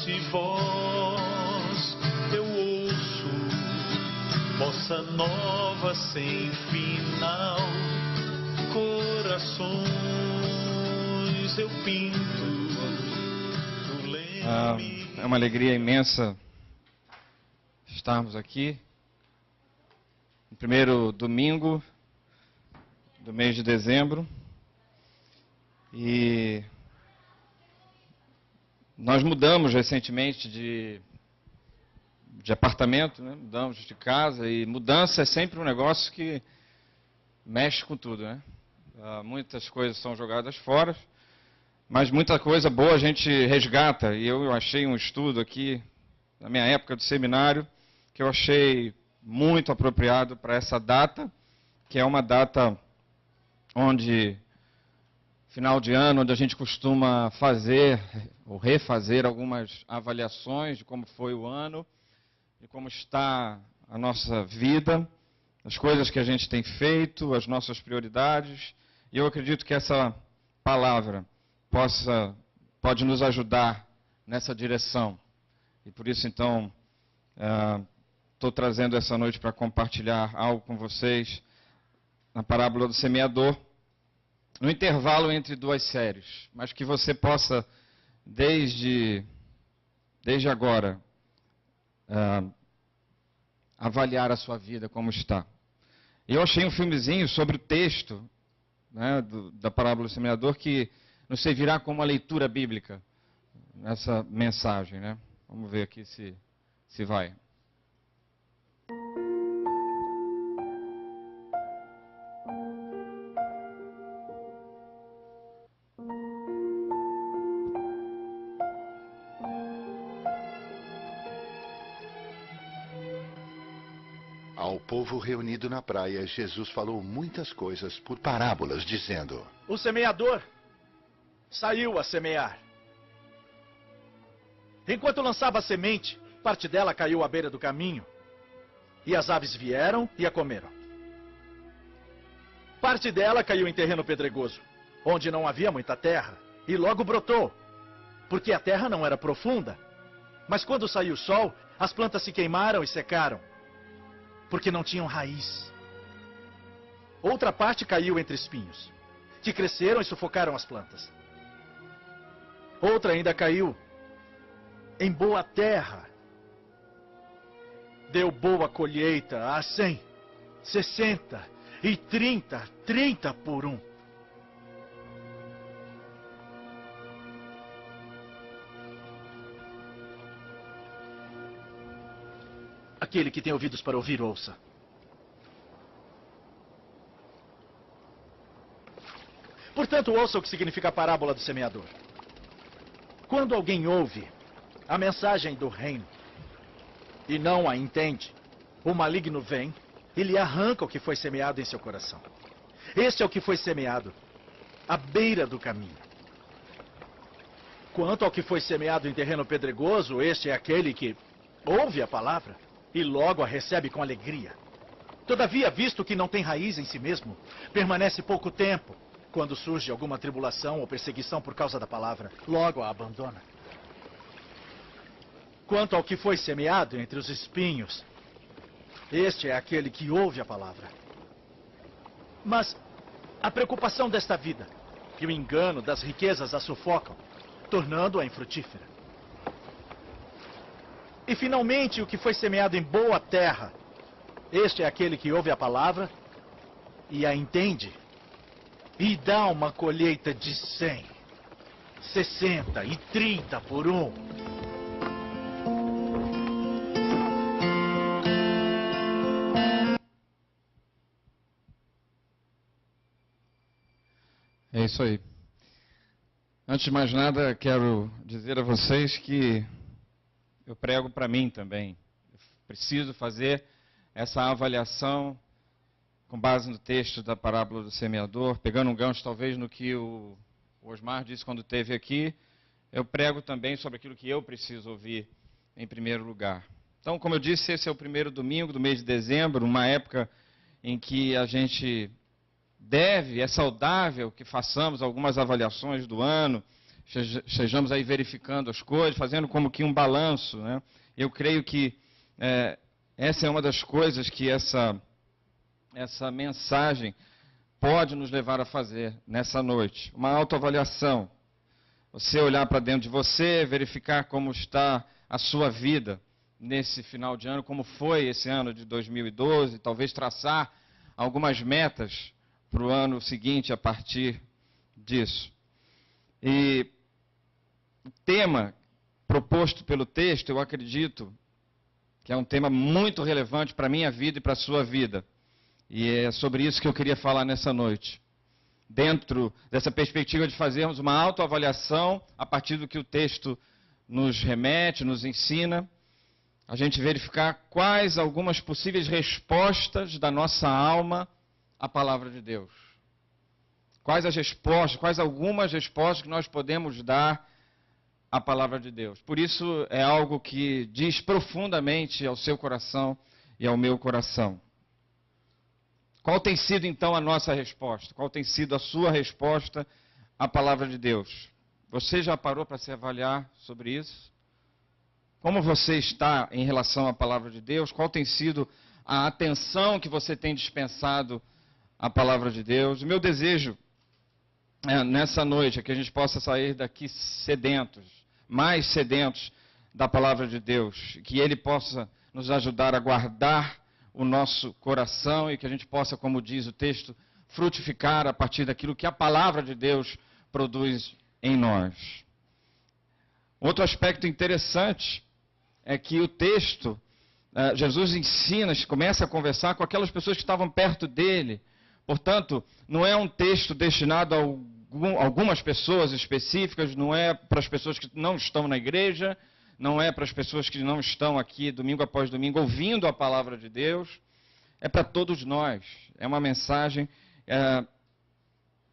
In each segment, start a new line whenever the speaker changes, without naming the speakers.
doce voz eu ouço, bossa nova sem final, corações eu pinto, tu lembra-me.
É uma alegria imensa estarmos aqui no primeiro domingo do mês de dezembro. E nós mudamos recentemente de apartamento, né? Mudamos de casa, e mudança é sempre um negócio que mexe com tudo, né? Muitas coisas são jogadas fora, mas muita coisa boa a gente resgata. E eu achei um estudo aqui, na minha época do seminário, que eu achei muito apropriado para essa data, que é uma data onde, final de ano, onde a gente costuma fazer ou refazer algumas avaliações de como foi o ano, de como está a nossa vida, as coisas que a gente tem feito, as nossas prioridades. E eu acredito que essa palavra pode nos ajudar nessa direção. E por isso, então, estou trazendo essa noite para compartilhar algo com vocês na parábola do semeador, no intervalo entre duas séries, mas que você possa, desde agora, avaliar a sua vida como está. Eu achei um filmezinho sobre o texto, né, da parábola do semeador, que nos servirá como uma leitura bíblica nessa mensagem, né? Vamos ver aqui se vai.
Ao povo reunido na praia, Jesus falou muitas coisas por parábolas, dizendo:
O semeador saiu a semear. Enquanto lançava a semente, parte dela caiu à beira do caminho, e as aves vieram e a comeram. Parte dela caiu em terreno pedregoso, onde não havia muita terra, e logo brotou, porque a terra não era profunda. Mas quando saiu o sol, as plantas se queimaram e secaram, porque não tinham raiz. Outra parte caiu entre espinhos, que cresceram e sufocaram as plantas. Outra ainda caiu em boa terra. Deu boa colheita a 100, 60 e 30 por um. Aquele que tem ouvidos para ouvir, ouça. Portanto, ouça o que significa a parábola do semeador. Quando alguém ouve a mensagem do reino e não a entende, o maligno vem e lhe arranca o que foi semeado em seu coração. Este é o que foi semeado à beira do caminho. Quanto ao que foi semeado em terreno pedregoso, este é aquele que ouve a palavra e logo a recebe com alegria. Todavia, visto que não tem raiz em si mesmo, permanece pouco tempo. Quando surge alguma tribulação ou perseguição por causa da palavra, logo a abandona. Quanto ao que foi semeado entre os espinhos, este é aquele que ouve a palavra. Mas a preocupação desta vida e o engano das riquezas a sufocam, tornando-a infrutífera. E finalmente o que foi semeado em boa terra, este é aquele que ouve a palavra e a entende, e dá uma colheita de 100, 60 e 30 por um.
É isso aí. Antes de mais nada, quero dizer a vocês que eu prego para mim também. Eu preciso fazer essa avaliação com base no texto da parábola do semeador, pegando um gancho talvez no que o Osmar disse quando esteve aqui. Eu prego também sobre aquilo que eu preciso ouvir em primeiro lugar. Então, como eu disse, esse é o primeiro domingo do mês de dezembro, uma época em que a gente é saudável que façamos algumas avaliações do ano, estejamos aí verificando as coisas, fazendo como que um balanço, né? Eu creio que essa é uma das coisas que essa mensagem pode nos levar a fazer nessa noite. Uma autoavaliação. Você olhar para dentro de você, verificar como está a sua vida nesse final de ano, como foi esse ano de 2012, talvez traçar algumas metas para o ano seguinte a partir disso. E o tema proposto pelo texto, eu acredito que é um tema muito relevante para a minha vida e para a sua vida. E é sobre isso que eu queria falar nessa noite. Dentro dessa perspectiva de fazermos uma autoavaliação a partir do que o texto nos remete, nos ensina, a gente verificar quais algumas possíveis respostas da nossa alma à palavra de Deus. Quais algumas respostas que nós podemos dar à palavra de Deus. Por isso é algo que diz profundamente ao seu coração e ao meu coração. Qual tem sido então a nossa resposta? Qual tem sido a sua resposta à palavra de Deus? Você já parou para se avaliar sobre isso? Como você está em relação à palavra de Deus? Qual tem sido a atenção que você tem dispensado à palavra de Deus? O meu desejo nessa noite é que a gente possa sair daqui sedentos, mais sedentos da palavra de Deus, que Ele possa nos ajudar a guardar o nosso coração e que a gente possa, como diz o texto, frutificar a partir daquilo que a palavra de Deus produz em nós. Outro aspecto interessante é que o texto, Jesus ensina, começa a conversar com aquelas pessoas que estavam perto dele. Portanto, não é um texto destinado a algumas pessoas específicas, não é para as pessoas que não estão na igreja, não é para as pessoas que não estão aqui domingo após domingo ouvindo a palavra de Deus, é para todos nós. É uma mensagem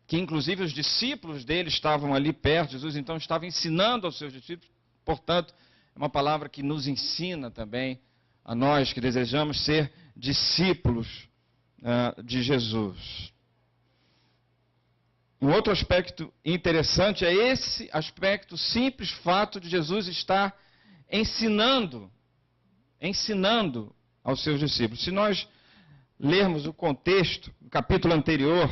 que inclusive os discípulos dele estavam ali perto, Jesus então estava ensinando aos seus discípulos, portanto, é uma palavra que nos ensina também a nós que desejamos ser discípulos de Jesus. Um outro aspecto interessante é esse aspecto, simples fato de Jesus estar ensinando aos seus discípulos. Se nós lermos o contexto, o capítulo anterior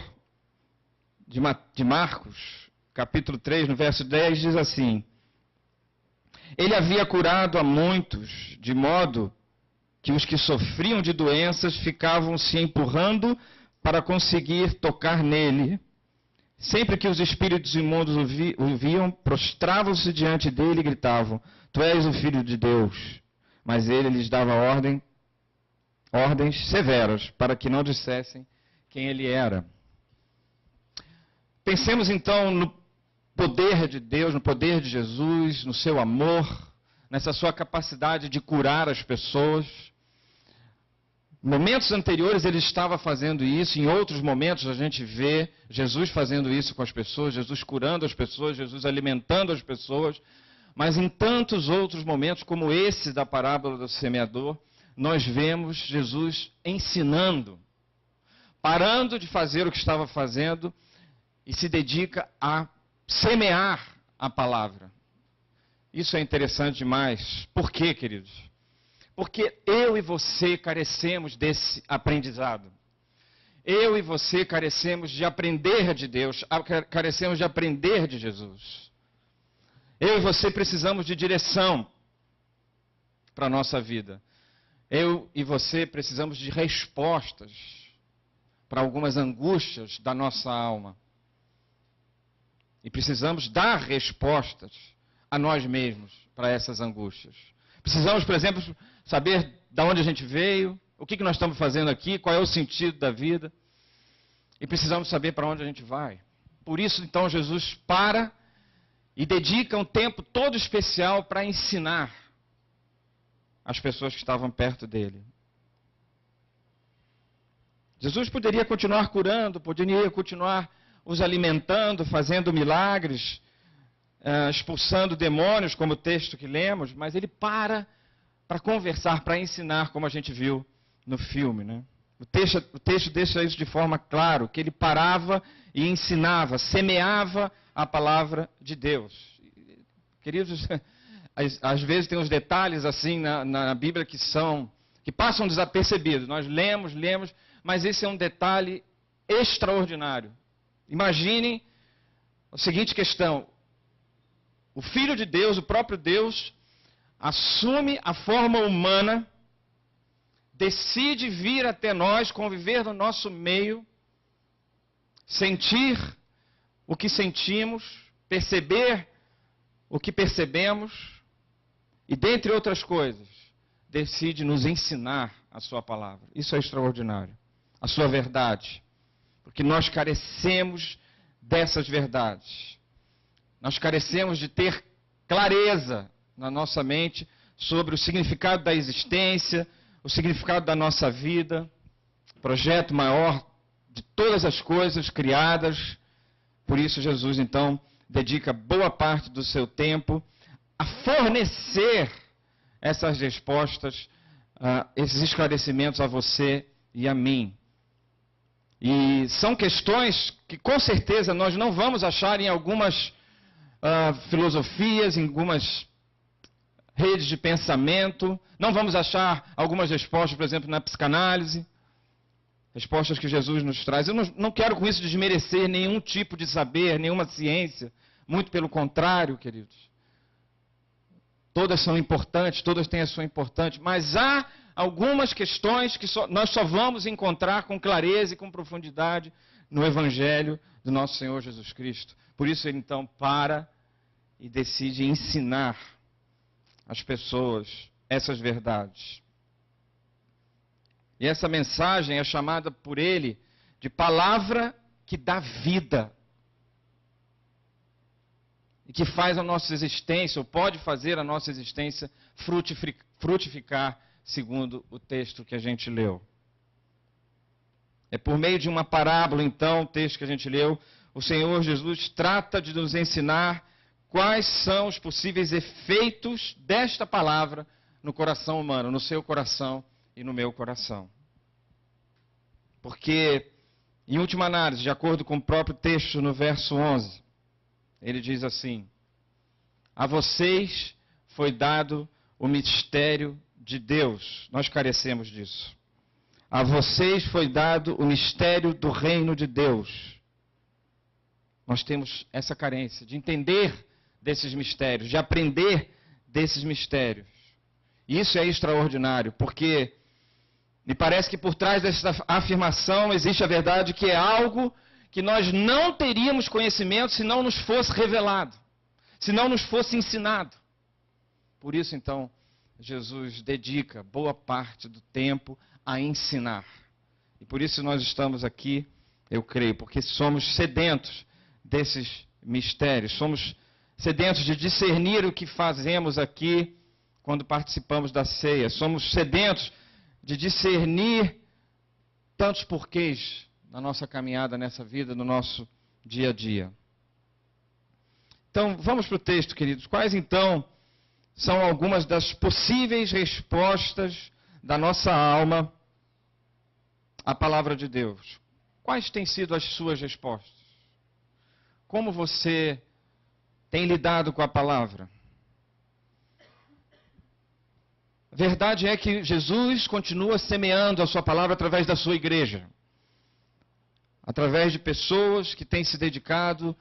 de Marcos, capítulo 3, no verso 10, diz assim: Ele havia curado a muitos, de modo que os que sofriam de doenças ficavam se empurrando para conseguir tocar nele. Sempre que os espíritos imundos o viam, prostravam-se diante dele e gritavam: Tu és o Filho de Deus. Mas ele lhes dava ordens severas para que não dissessem quem ele era. Pensemos então no poder de Deus, no poder de Jesus, no seu amor, nessa sua capacidade de curar as pessoas. Momentos anteriores ele estava fazendo isso, em outros momentos a gente vê Jesus fazendo isso com as pessoas, Jesus curando as pessoas, Jesus alimentando as pessoas, mas em tantos outros momentos, como esse da parábola do semeador, nós vemos Jesus ensinando, parando de fazer o que estava fazendo e se dedica a semear a palavra. Isso é interessante demais. Por quê, queridos? Porque eu e você carecemos desse aprendizado. Eu e você carecemos de aprender de Deus, carecemos de aprender de Jesus. Eu e você precisamos de direção para a nossa vida. Eu e você precisamos de respostas para algumas angústias da nossa alma. E precisamos dar respostas a nós mesmos para essas angústias. Precisamos, por exemplo, saber de onde a gente veio, o que nós estamos fazendo aqui, qual é o sentido da vida. E precisamos saber para onde a gente vai. Por isso, então, Jesus para e dedica um tempo todo especial para ensinar as pessoas que estavam perto dele. Jesus poderia continuar curando, poderia continuar os alimentando, fazendo milagres, expulsando demônios, como o texto que lemos, mas ele para conversar, para ensinar, como a gente viu no filme, né? O texto deixa isso de forma clara, que ele parava e ensinava, semeava a palavra de Deus. Queridos, às vezes tem uns detalhes assim na Bíblia que passam desapercebidos. Nós lemos, mas esse é um detalhe extraordinário. Imaginem a seguinte questão: o Filho de Deus, o próprio Deus, assume a forma humana, decide vir até nós, conviver no nosso meio, sentir o que sentimos, perceber o que percebemos e, dentre outras coisas, decide nos ensinar a sua palavra. Isso é extraordinário. A sua verdade. Porque nós carecemos dessas verdades. Nós carecemos de ter clareza na nossa mente sobre o significado da existência, o significado da nossa vida, o projeto maior de todas as coisas criadas. Por isso Jesus, então, dedica boa parte do seu tempo a fornecer essas respostas, esses esclarecimentos a você e a mim. E são questões que com certeza nós não vamos achar em algumas filosofias, em algumas redes de pensamento. Não vamos achar algumas respostas, por exemplo, na psicanálise. Respostas que Jesus nos traz. Eu não quero com isso desmerecer nenhum tipo de saber, nenhuma ciência. Muito pelo contrário, queridos. Todas são importantes, todas têm a sua importância, mas há algumas questões que nós só vamos encontrar com clareza e com profundidade no Evangelho do nosso Senhor Jesus Cristo. Por isso ele então para e decide ensinar às pessoas essas verdades. E essa mensagem é chamada por ele de palavra que dá vida. E que faz a nossa existência, ou pode fazer a nossa existência frutificar, segundo o texto que a gente leu. É por meio de uma parábola, então, o texto que a gente leu, o Senhor Jesus trata de nos ensinar quais são os possíveis efeitos desta palavra no coração humano, no seu coração e no meu coração. Porque, em última análise, de acordo com o próprio texto no verso 11, ele diz assim: a vocês foi dado o mistério de Deus. Nós carecemos disso. A vocês foi dado o mistério do reino de Deus. Nós temos essa carência de entender desses mistérios, de aprender desses mistérios. E isso é extraordinário, porque me parece que por trás dessa afirmação existe a verdade que é algo que nós não teríamos conhecimento se não nos fosse revelado, se não nos fosse ensinado. Por isso, então, Jesus dedica boa parte do tempo a ensinar. E por isso nós estamos aqui, eu creio, porque somos sedentos desses mistérios, somos sedentos de discernir o que fazemos aqui quando participamos da ceia, somos sedentos de discernir tantos porquês na nossa caminhada nessa vida, no nosso dia a dia. Então, vamos para o texto, queridos. Quais, então, são algumas das possíveis respostas da nossa alma à palavra de Deus? Quais têm sido as suas respostas? Como você tem lidado com a palavra? A verdade é que Jesus continua semeando a sua palavra através da sua igreja. Através de pessoas que têm se dedicado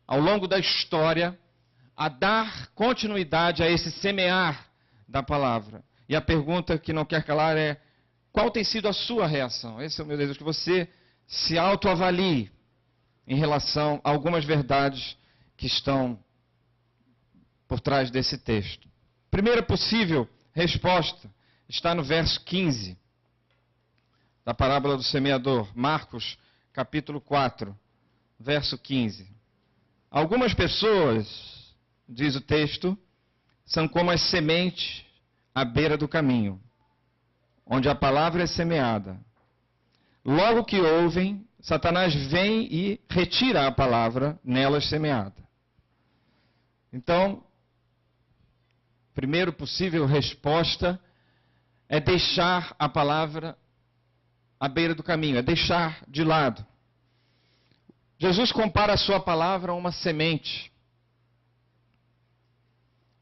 ao longo da história a dar continuidade a esse semear da palavra. E a pergunta que não quer calar é: qual tem sido a sua reação? Esse é o meu desejo, que você se autoavalie em relação a algumas verdades que estão por trás desse texto. Primeira possível resposta está no verso 15 da parábola do semeador, Marcos capítulo 4, verso 15. Algumas pessoas, diz o texto, são como as sementes à beira do caminho, onde a palavra é semeada. Logo que ouvem, Satanás vem e retira a palavra nelas semeada. Então, primeiro possível resposta é deixar a palavra à beira do caminho, é deixar de lado. Jesus compara a sua palavra a uma semente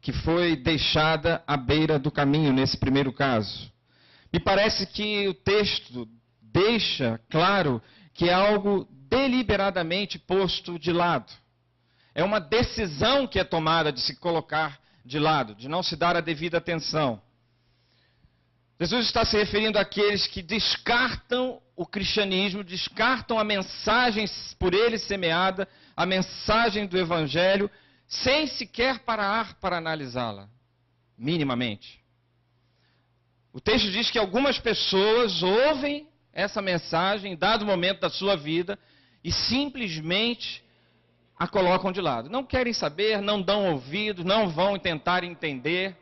que foi deixada à beira do caminho, nesse primeiro caso. Me parece que o texto deixa claro que é algo deliberadamente posto de lado. É uma decisão que é tomada de se colocar de lado, de não se dar a devida atenção. Jesus está se referindo àqueles que descartam o cristianismo, descartam a mensagem por ele semeada, a mensagem do Evangelho, sem sequer parar para analisá-la, minimamente. O texto diz que algumas pessoas ouvem essa mensagem em dado momento da sua vida e simplesmente a colocam de lado. Não querem saber, não dão ouvido, não vão tentar entender,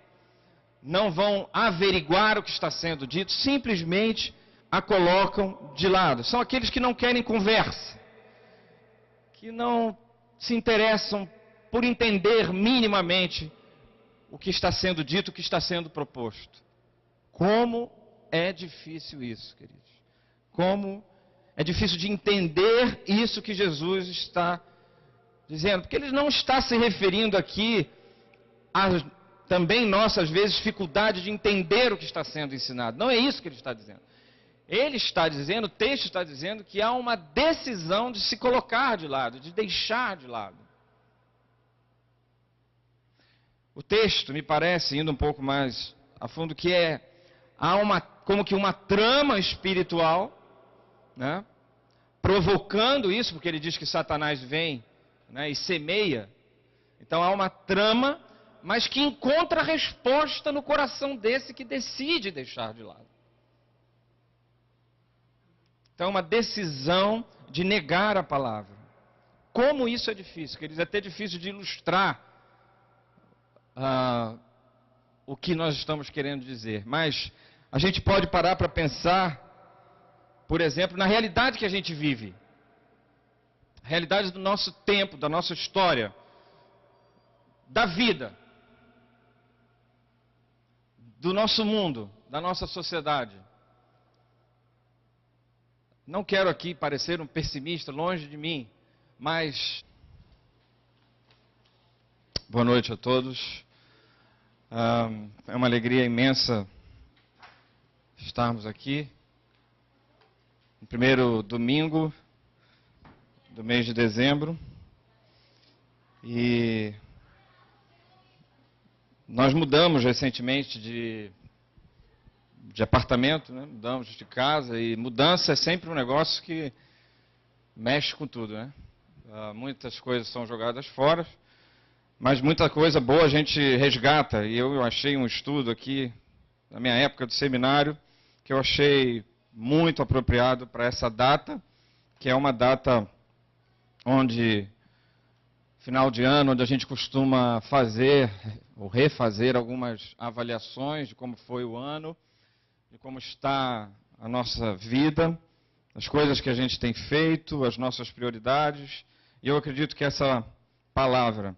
não vão averiguar o que está sendo dito, simplesmente a colocam de lado. São aqueles que não querem conversa, que não se interessam por entender minimamente o que está sendo dito, o que está sendo proposto. Como é difícil isso, queridos. Como é difícil de entender isso que Jesus está dizendo. Porque ele não está se referindo aqui a também nossa, às vezes, dificuldade de entender o que está sendo ensinado. Não é isso que ele está dizendo. Ele está dizendo, o texto está dizendo que há uma decisão de se colocar de lado, de deixar de lado. O texto, me parece, indo um pouco mais a fundo, que há como que uma trama espiritual, né, provocando isso, porque ele diz que Satanás vem, né, e semeia. Então há uma trama, mas que encontra resposta no coração desse que decide deixar de lado. Então é uma decisão de negar a palavra. Como isso é difícil, queridos, é até difícil de ilustrar o que nós estamos querendo dizer. Mas a gente pode parar para pensar, por exemplo, na realidade que a gente vive. A realidade do nosso tempo, da nossa história, da vida, do nosso mundo, da nossa sociedade. Não quero aqui parecer um pessimista, longe de mim, mas... Boa noite a todos. É uma alegria imensa estarmos aqui. No primeiro domingo do mês de dezembro. E nós mudamos recentemente de apartamento, né? Mudamos de casa, e mudança é sempre um negócio que mexe com tudo, né? Muitas coisas são jogadas fora, mas muita coisa boa a gente resgata. E eu achei um estudo aqui, na minha época do seminário, que eu achei muito apropriado para essa data, que é uma data onde, final de ano, onde a gente costuma fazer ou refazer algumas avaliações de como foi o ano, de como está a nossa vida, as coisas que a gente tem feito, as nossas prioridades. E eu acredito que essa palavra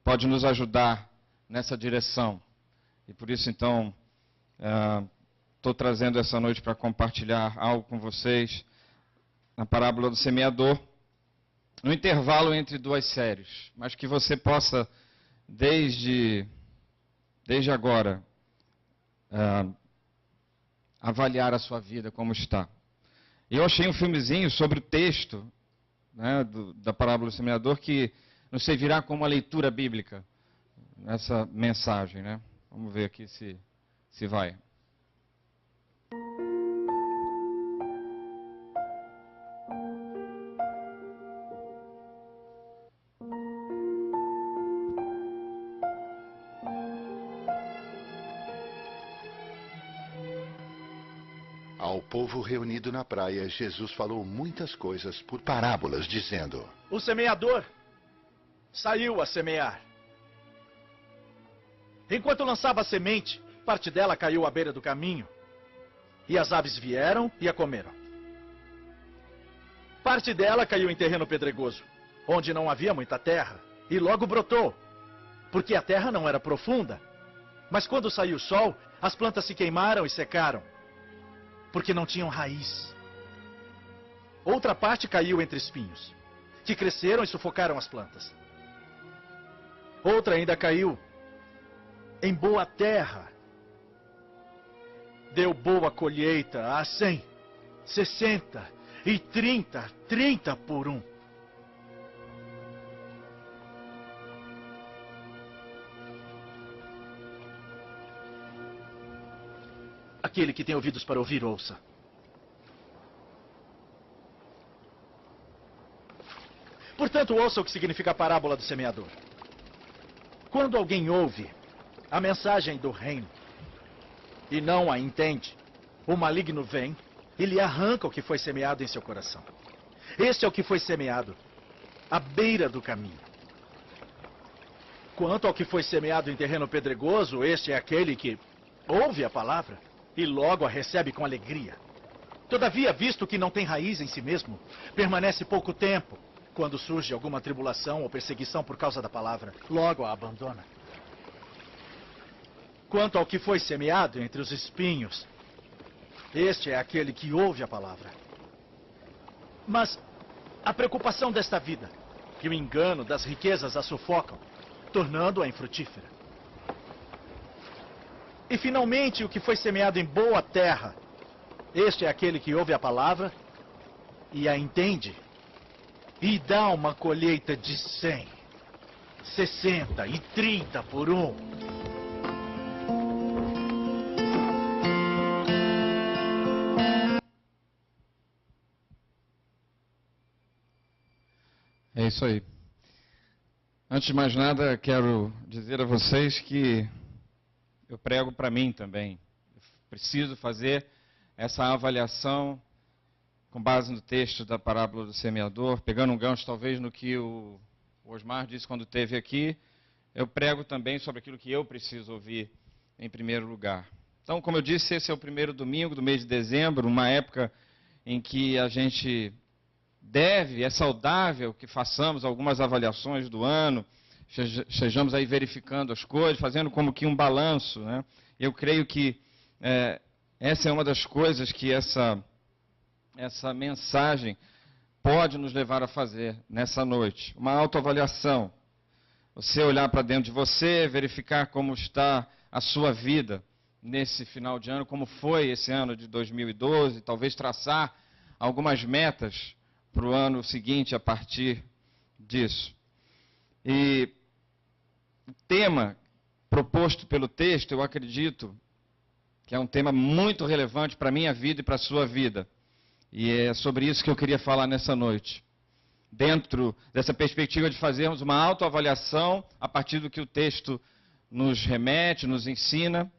pode nos ajudar nessa direção. E por isso, então, estou trazendo essa noite para compartilhar algo com vocês na parábola do semeador, no intervalo entre duas séries, mas que você possa, desde agora, avaliar a sua vida como está. Eu achei um filmezinho sobre o texto, né, da parábola do semeador, que nos servirá como uma leitura bíblica nessa mensagem, né? Vamos ver aqui se vai.
Ao povo reunido na praia, Jesus falou muitas coisas por parábolas, dizendo:
O semeador saiu a semear. Enquanto lançava a semente, parte dela caiu à beira do caminho, e as aves vieram e a comeram. Parte dela caiu em terreno pedregoso, onde não havia muita terra, e logo brotou, porque a terra não era profunda. Mas quando saiu o sol, as plantas se queimaram e secaram. porque não tinham raiz. Outra parte caiu entre espinhos, que cresceram e sufocaram as plantas. Outra ainda caiu em boa terra. Deu boa colheita a 100, 60 e 30 por um. Aquele que tem ouvidos para ouvir, ouça. Portanto, ouça o que significa a parábola do semeador. Quando alguém ouve a mensagem do reino e não a entende, o maligno vem e lhe arranca o que foi semeado em seu coração. Este é o que foi semeado à beira do caminho. Quanto ao que foi semeado em terreno pedregoso, este é aquele que ouve a palavra e logo a recebe com alegria. Todavia, visto que não tem raiz em si mesmo, permanece pouco tempo. Quando surge alguma tribulação ou perseguição por causa da palavra, logo a abandona. Quanto ao que foi semeado entre os espinhos, este é aquele que ouve a palavra. Mas a preocupação desta vida e o engano das riquezas a sufocam, tornando-a infrutífera. E finalmente o que foi semeado em boa terra, este é aquele que ouve a palavra e a entende. E dá uma colheita de 100, 60 e 30 por um.
É isso aí. Antes de mais nada, quero dizer a vocês que eu prego para mim também. Eu preciso fazer essa avaliação com base no texto da parábola do semeador, pegando um gancho talvez no que o Osmar disse quando esteve aqui. Eu prego também sobre aquilo que eu preciso ouvir em primeiro lugar. Então, como eu disse, esse é o primeiro domingo do mês de dezembro, uma época em que a gente é saudável que façamos algumas avaliações do ano, estejamos aí verificando as coisas, fazendo como que um balanço, né? Eu creio que essa é uma das coisas que essa mensagem pode nos levar a fazer nessa noite. Uma autoavaliação. Você olhar para dentro de você, verificar como está a sua vida nesse final de ano, como foi esse ano de 2012, talvez traçar algumas metas para o ano seguinte a partir disso. E o tema proposto pelo texto, eu acredito que é um tema muito relevante para a minha vida e para a sua vida. E é sobre isso que eu queria falar nessa noite. Dentro dessa perspectiva de fazermos uma autoavaliação a partir do que o texto nos remete, nos ensina,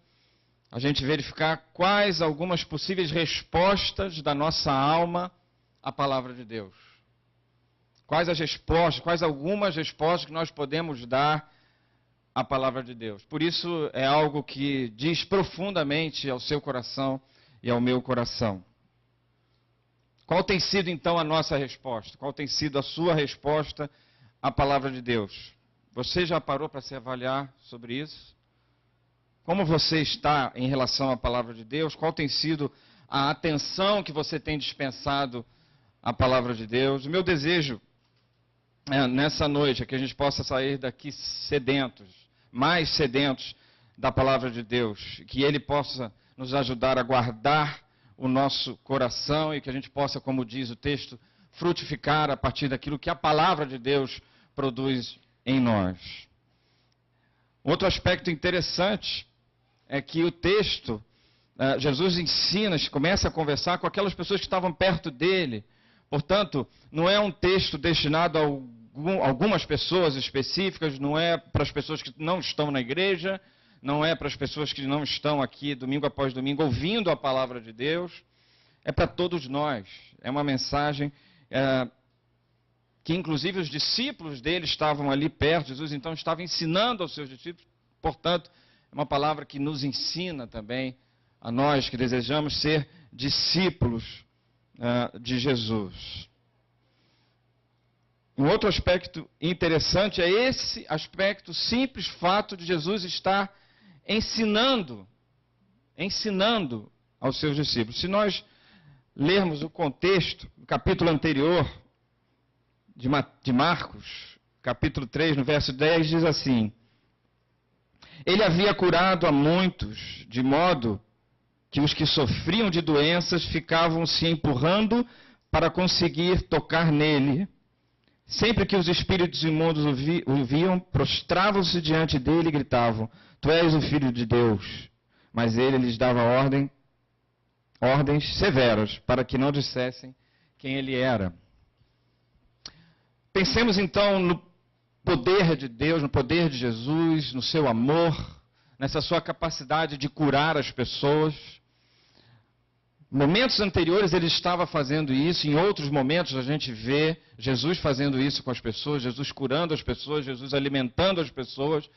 a gente verificar quais algumas possíveis respostas da nossa alma à palavra de Deus. Quais algumas respostas que nós podemos dar à palavra de Deus. Por isso é algo que diz profundamente ao seu coração e ao meu coração. Qual tem sido então a nossa resposta? Qual tem sido a sua resposta à palavra de Deus? Você já parou para se avaliar sobre isso? Como você está em relação à palavra de Deus? Qual tem sido a atenção que você tem dispensado à palavra de Deus? O meu desejo nessa noite é que a gente possa sair daqui sedentos, mais sedentos da palavra de Deus, que Ele possa nos ajudar a guardar o nosso coração e que a gente possa, como diz o texto, frutificar a partir daquilo que a palavra de Deus produz em nós. Outro aspecto interessante é que o texto, Jesus ensina, começa a conversar com aquelas pessoas que estavam perto dele. Portanto, não é um texto destinado a algumas pessoas específicas, não é para as pessoas que não estão na igreja, não é para as pessoas que não estão aqui domingo após domingo ouvindo a palavra de Deus, é para todos nós. É uma mensagem que inclusive os discípulos dele estavam ali perto, Jesus então estava ensinando aos seus discípulos, portanto, é uma palavra que nos ensina também a nós que desejamos ser discípulos de Jesus. Um outro aspecto interessante é esse aspecto, simples fato de Jesus estar ensinando aos seus discípulos. Se nós lermos o contexto, o capítulo anterior de Marcos, capítulo 3, no verso 10, diz assim: ele havia curado a muitos, de modo que os que sofriam de doenças ficavam se empurrando para conseguir tocar nele. Sempre que os espíritos imundos o viam, prostravam-se diante dele e gritavam: tu és o Filho de Deus. Mas ele lhes dava ordens severas para que não dissessem quem ele era. Pensemos então no poder de Deus, no poder de Jesus, no seu amor, nessa sua capacidade de curar as pessoas. Em momentos anteriores ele estava fazendo isso, em outros momentos a gente vê Jesus fazendo isso com as pessoas, Jesus curando as pessoas, Jesus alimentando as pessoas,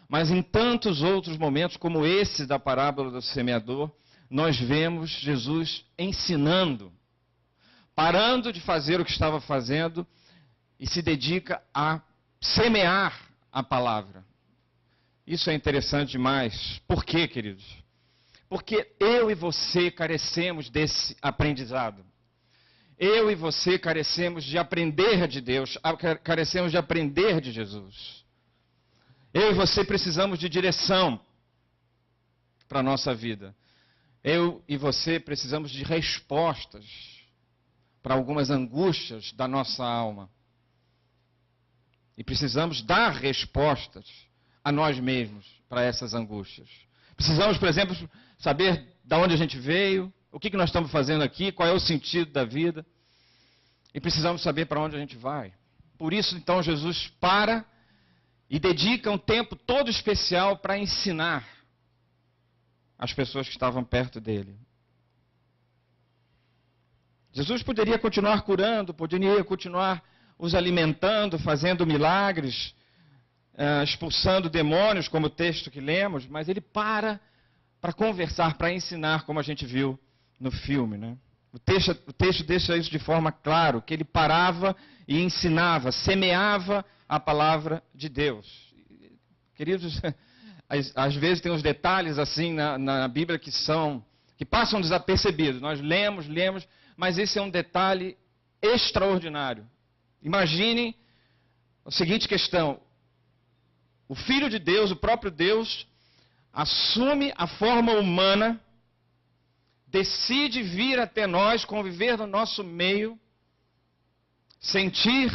mas em tantos outros momentos, como esse da parábola do semeador, nós vemos Jesus ensinando, parando de fazer o que estava fazendo e se dedica a semear a palavra. Isso é interessante demais. Por quê, queridos? Porque eu e você carecemos desse aprendizado. Eu e você carecemos de aprender de Deus, carecemos de aprender de Jesus. Eu e você precisamos de direção para a nossa vida. Eu e você precisamos de respostas para algumas angústias da nossa alma. E precisamos dar respostas a nós mesmos para essas angústias. Precisamos, por exemplo, saber de onde a gente veio, o que nós estamos fazendo aqui, qual é o sentido da vida. E precisamos saber para onde a gente vai. Por isso, então, Jesus para e dedica um tempo todo especial para ensinar as pessoas que estavam perto dele. Jesus poderia continuar curando, poderia continuar os alimentando, fazendo milagres, expulsando demônios, como o texto que lemos, mas ele para conversar, para ensinar, como a gente viu no filme, né? O texto deixa isso de forma clara, que ele parava e ensinava, semeava a palavra de Deus. Queridos, às vezes tem uns detalhes assim na Bíblia que passam desapercebidos. Nós lemos, mas esse é um detalhe extraordinário. Imaginem a seguinte questão: o Filho de Deus, o próprio Deus, assume a forma humana, decide vir até nós, conviver no nosso meio, sentir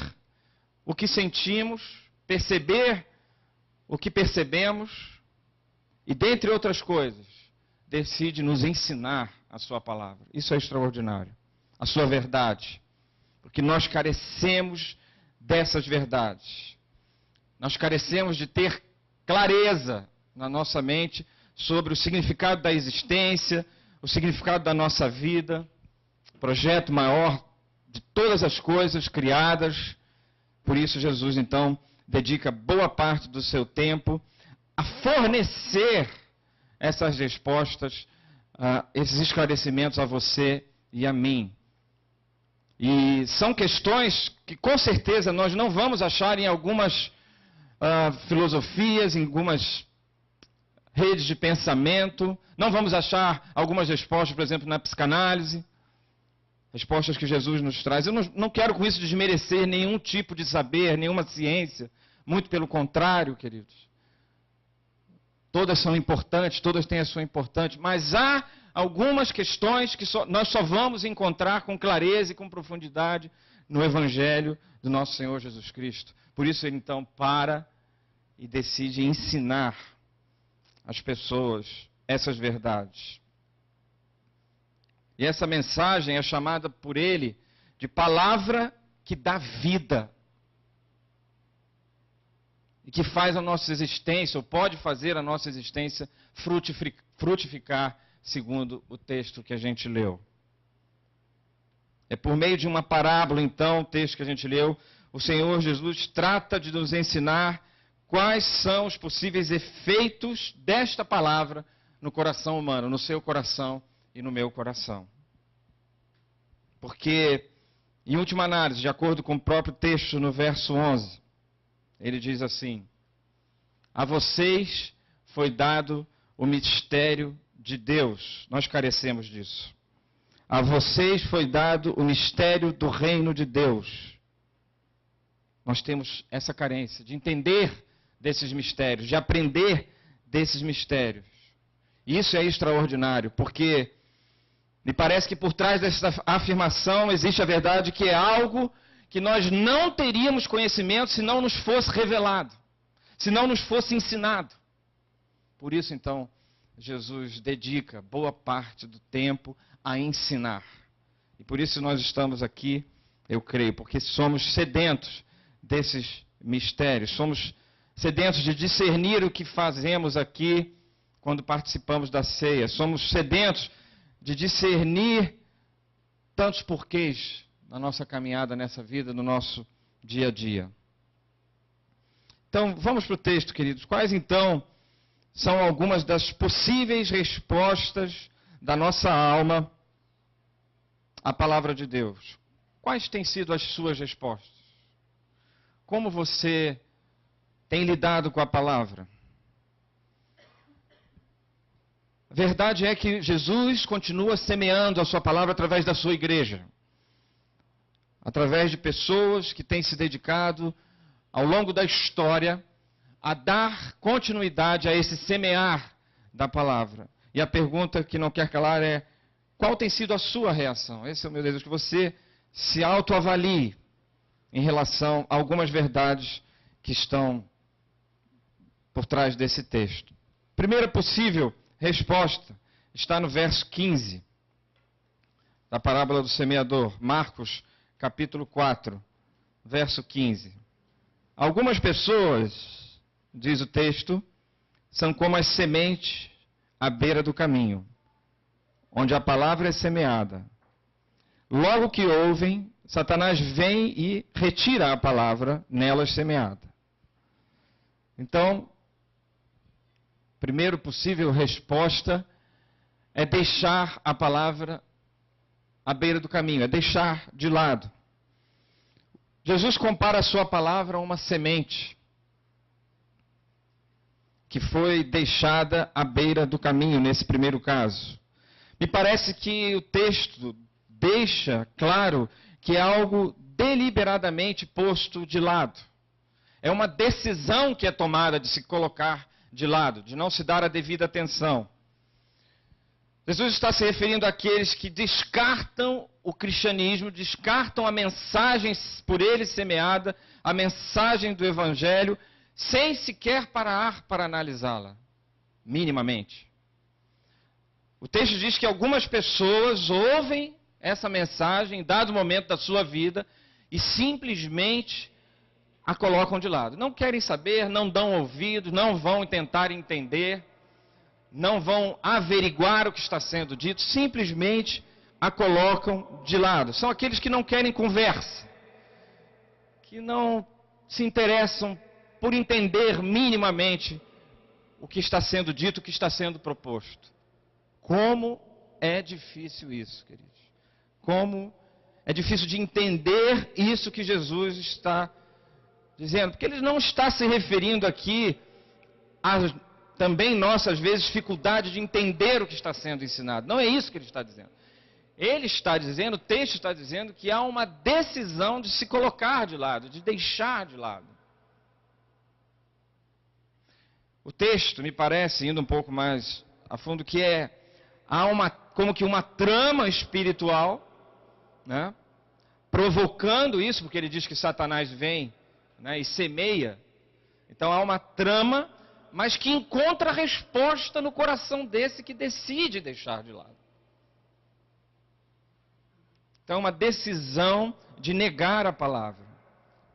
o que sentimos, perceber o que percebemos e, dentre outras coisas, decide nos ensinar a sua palavra. Isso é extraordinário. A sua verdade. Porque nós carecemos dessas verdades. Nós carecemos de ter clareza na nossa mente sobre o significado da existência, o significado da nossa vida, o projeto maior de todas as coisas criadas. Por isso Jesus, então, dedica boa parte do seu tempo a fornecer essas respostas, esses esclarecimentos a você e a mim. E são questões que, com certeza, nós não vamos achar em algumas filosofias, em algumas redes de pensamento. Não vamos achar algumas respostas, por exemplo, na psicanálise. Respostas que Jesus nos traz. Eu não quero com isso desmerecer nenhum tipo de saber, nenhuma ciência. Muito pelo contrário, queridos. Todas são importantes, todas têm a sua importância. Mas há algumas questões que nós só vamos encontrar com clareza e com profundidade no Evangelho do nosso Senhor Jesus Cristo. Por isso ele então para e decide ensinar as pessoas essas verdades. E essa mensagem é chamada por ele de palavra que dá vida. E que faz a nossa existência, ou pode fazer a nossa existência frutificar, segundo o texto que a gente leu. É por meio de uma parábola, então, o texto que a gente leu, o Senhor Jesus trata de nos ensinar quais são os possíveis efeitos desta palavra no coração humano, no seu coração e no meu coração. Porque, em última análise, de acordo com o próprio texto no verso 11, ele diz assim: a vocês foi dado o mistério de Deus, nós carecemos disso. A vocês foi dado o mistério do reino de Deus. Nós temos essa carência de entender desses mistérios, de aprender desses mistérios. E isso é extraordinário, porque me parece que por trás dessa afirmação existe a verdade que é algo que nós não teríamos conhecimento se não nos fosse revelado, se não nos fosse ensinado. Por isso, então, Jesus dedica boa parte do tempo a ensinar. E por isso nós estamos aqui, eu creio, porque somos sedentos desses mistérios, somos sedentos de discernir o que fazemos aqui quando participamos da ceia, somos sedentos de discernir tantos porquês na nossa caminhada nessa vida, no nosso dia a dia. Então, vamos para o texto, queridos. Quais, então, são algumas das possíveis respostas da nossa alma à palavra de Deus? Quais têm sido as suas respostas? Como você tem lidado com a palavra? A verdade é que Jesus continua semeando a sua palavra através da sua igreja. Através de pessoas que têm se dedicado ao longo da história a dar continuidade a esse semear da palavra. E a pergunta que não quer calar é: qual tem sido a sua reação? Esse é o meu desejo, que você se autoavalie em relação a algumas verdades que estão por trás desse texto. Primeira possível resposta está no verso 15 da parábola do semeador, Marcos, capítulo 4, verso 15. Algumas pessoas, diz o texto, são como as sementes à beira do caminho, onde a palavra é semeada. Logo que ouvem, Satanás vem e retira a palavra nelas semeada. Então, primeiro possível resposta é deixar a palavra à beira do caminho, é deixar de lado. Jesus compara a sua palavra a uma semente que foi deixada à beira do caminho, nesse primeiro caso. Me parece que o texto deixa claro que é algo deliberadamente posto de lado. É uma decisão que é tomada de se colocar de lado, de não se dar a devida atenção. Jesus está se referindo àqueles que descartam o cristianismo, descartam a mensagem por ele semeada, a mensagem do evangelho, sem sequer parar para analisá-la, minimamente. O texto diz que algumas pessoas ouvem essa mensagem em dado momento da sua vida e simplesmente a colocam de lado. Não querem saber, não dão ouvidos, não vão tentar entender, não vão averiguar o que está sendo dito, simplesmente a colocam de lado. São aqueles que não querem conversa, que não se interessam por entender minimamente o que está sendo dito, o que está sendo proposto. Como é difícil isso, queridos. Como é difícil de entender isso que Jesus está dizendo. Porque ele não está se referindo aqui a também nossa, às vezes, dificuldade de entender o que está sendo ensinado. Não é isso que ele está dizendo. Ele está dizendo, o texto está dizendo que há uma decisão de se colocar de lado, de deixar de lado. O texto, me parece, indo um pouco mais a fundo, que há como que uma trama espiritual, né, provocando isso, porque ele diz que Satanás vem, né, e semeia. Então há uma trama, mas que encontra resposta no coração desse que decide deixar de lado. Então é uma decisão de negar a palavra.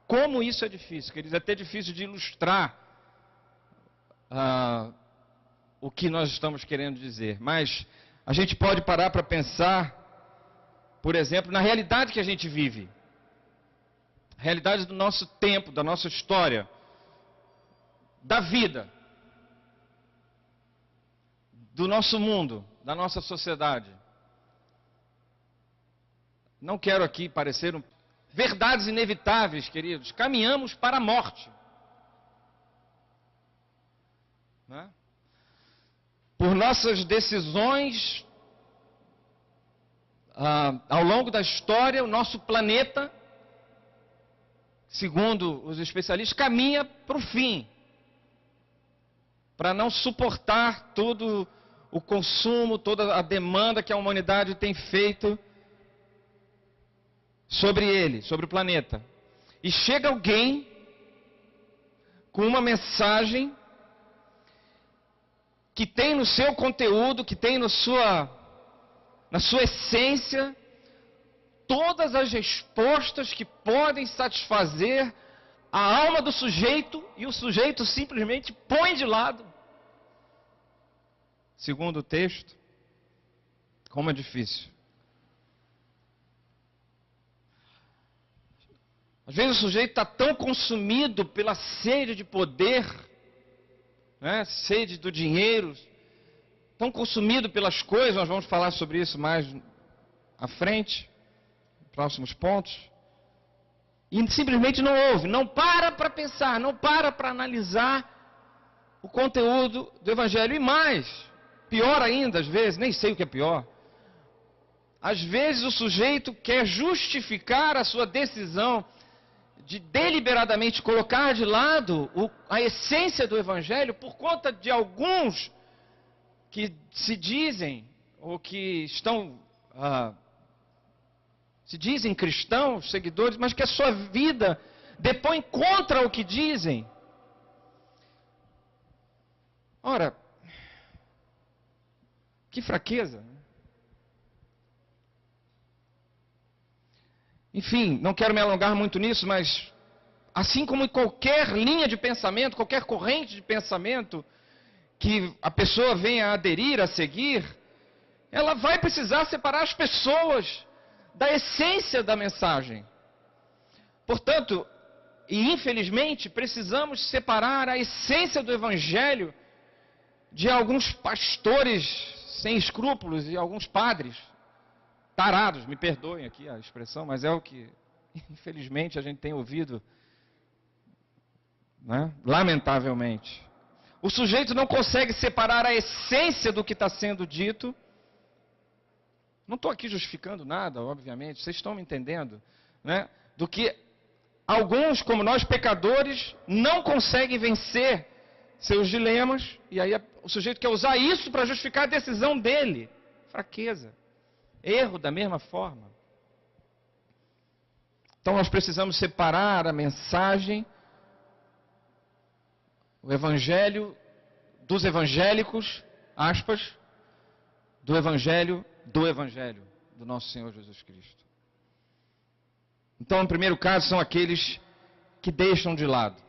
Como isso é difícil, queridos, é até difícil de ilustrar o que nós estamos querendo dizer. Mas a gente pode parar para pensar, por exemplo, na realidade que a gente vive. A realidade do nosso tempo, da nossa história, da vida, do nosso mundo, da nossa sociedade. Não quero aqui parecer verdades inevitáveis, queridos. Caminhamos para a morte. Né? por nossas decisões, ao longo da história, o nosso planeta, segundo os especialistas, caminha para o fim. Para não suportar todo o consumo, toda a demanda que a humanidade tem feito sobre ele, sobre o planeta. E chega alguém com uma mensagem que tem no seu conteúdo, que tem na sua essência, todas as respostas que podem satisfazer a alma do sujeito, e o sujeito simplesmente põe de lado. Segundo o texto, como é difícil. Às vezes o sujeito está tão consumido pela sede de poder, né, sede do dinheiro, tão consumido pelas coisas, nós vamos falar sobre isso mais à frente, próximos pontos, e simplesmente não ouve, não para pensar, não para analisar o conteúdo do Evangelho. E mais, pior ainda, às vezes, nem sei o que é pior, às vezes o sujeito quer justificar a sua decisão de deliberadamente colocar de lado a essência do Evangelho por conta de alguns que se dizem, ou que estão, se dizem cristãos, seguidores, mas que a sua vida depõe contra o que dizem. Ora, que fraqueza. Enfim, não quero me alongar muito nisso, mas assim como em qualquer linha de pensamento, qualquer corrente de pensamento que a pessoa venha a aderir, a seguir, ela vai precisar separar as pessoas da essência da mensagem. Portanto, e infelizmente, precisamos separar a essência do Evangelho de alguns pastores sem escrúpulos e alguns padres tarados, me perdoem aqui a expressão, mas é o que, infelizmente, a gente tem ouvido, né? Lamentavelmente. O sujeito não consegue separar a essência do que está sendo dito. Não estou aqui justificando nada, obviamente, vocês estão me entendendo, né? Do que alguns, como nós pecadores, não conseguem vencer seus dilemas, e aí o sujeito quer usar isso para justificar a decisão dele. Fraqueza. Erro da mesma forma. Então nós precisamos separar a mensagem, o evangelho dos evangélicos, aspas, do evangelho do nosso Senhor Jesus Cristo. Então, no primeiro caso, são aqueles que deixam de lado.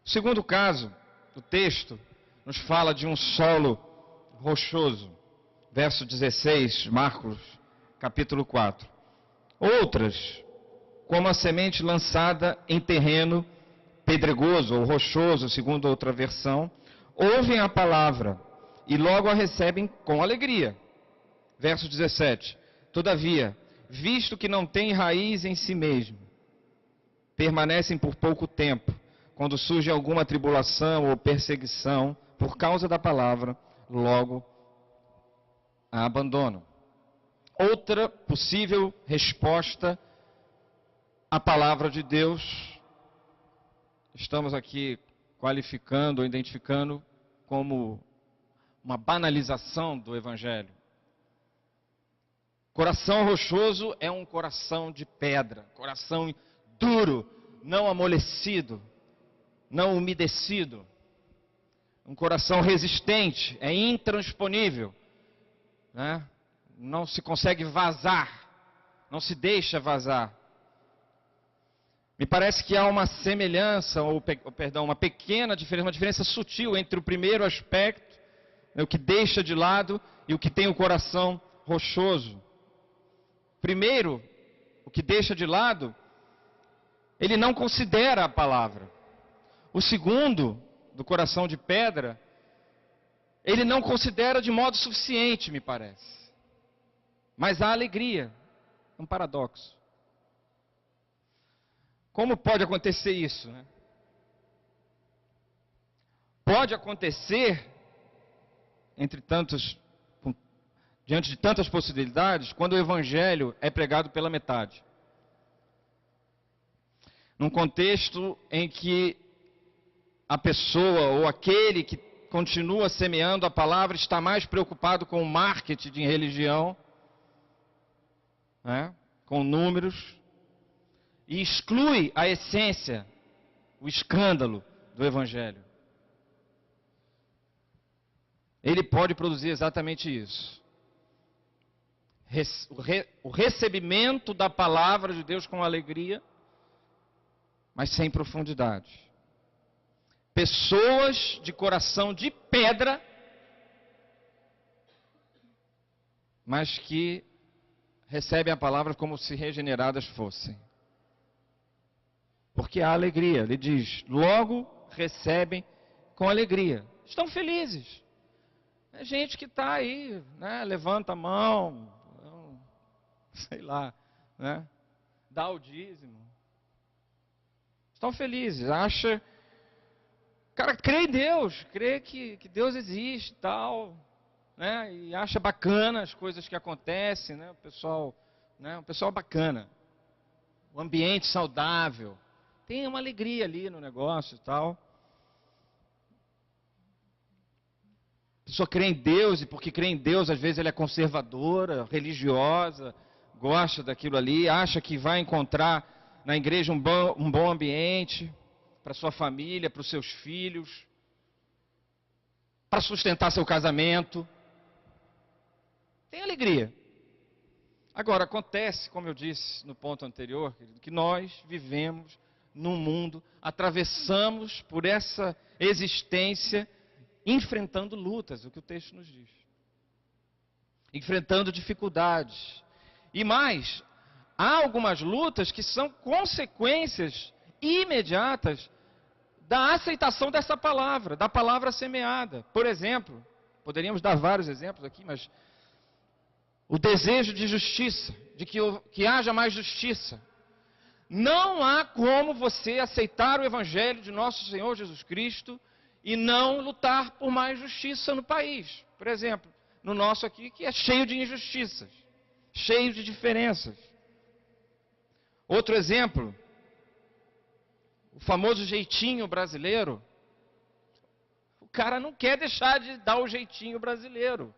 O segundo caso, o texto nos fala de um solo rochoso. Verso 16, Marcos, capítulo 4. Outras, como a semente lançada em terreno pedregoso ou rochoso, segundo outra versão, ouvem a palavra e logo a recebem com alegria. Verso 17. Todavia, visto que não têm raiz em si mesmo, permanecem por pouco tempo. Quando surge alguma tribulação ou perseguição por causa da palavra, logo a abandonam. Outra possível resposta à palavra de Deus, estamos aqui qualificando ou identificando como uma banalização do Evangelho. Coração rochoso é um coração de pedra, coração duro, não amolecido, não umedecido. Um coração resistente, é intransponível. Né? Não se consegue vazar, não se deixa vazar. Me parece que há uma semelhança, uma pequena diferença, uma diferença sutil entre o primeiro aspecto, né, o que deixa de lado, e o que tem o coração rochoso. Primeiro, o que deixa de lado, ele não considera a palavra. O segundo, do coração de pedra, ele não considera de modo suficiente, me parece. Mas há alegria, um paradoxo. Como pode acontecer isso, né? Pode acontecer diante de tantas possibilidades, quando o evangelho é pregado pela metade. Num contexto em que a pessoa ou aquele que continua semeando a palavra está mais preocupado com o marketing de religião, né, com números, e exclui a essência, o escândalo do evangelho. Ele pode produzir exatamente isso. O recebimento da palavra de Deus com alegria, mas sem profundidade. Pessoas de coração de pedra, mas que recebem a palavra como se regeneradas fossem. Porque há alegria, ele diz, logo recebem com alegria. Estão felizes. É gente que está aí, né, levanta a mão, sei lá, né, dá o dízimo. Estão felizes, acha, cara, crê em Deus, crê que Deus existe e tal, né, e acha bacana as coisas que acontecem, né, um pessoal bacana, o ambiente saudável, tem uma alegria ali no negócio e tal. A pessoa crê em Deus, e porque crê em Deus, às vezes ela é conservadora, religiosa, gosta daquilo ali, acha que vai encontrar na igreja um bom ambiente para sua família, para os seus filhos, para sustentar seu casamento. Tem alegria. Agora, acontece, como eu disse no ponto anterior, que nós vivemos num mundo, atravessamos por essa existência, enfrentando lutas, o que o texto nos diz. Enfrentando dificuldades. E mais, há algumas lutas que são consequências imediatas da aceitação dessa palavra, da palavra semeada. Por exemplo, poderíamos dar vários exemplos aqui, mas o desejo de justiça, de que haja mais justiça. Não há como você aceitar o evangelho de nosso Senhor Jesus Cristo e não lutar por mais justiça no país. Por exemplo, no nosso aqui, que é cheio de injustiças, cheio de diferenças. Outro exemplo, o famoso jeitinho brasileiro. O cara não quer deixar de dar o jeitinho brasileiro.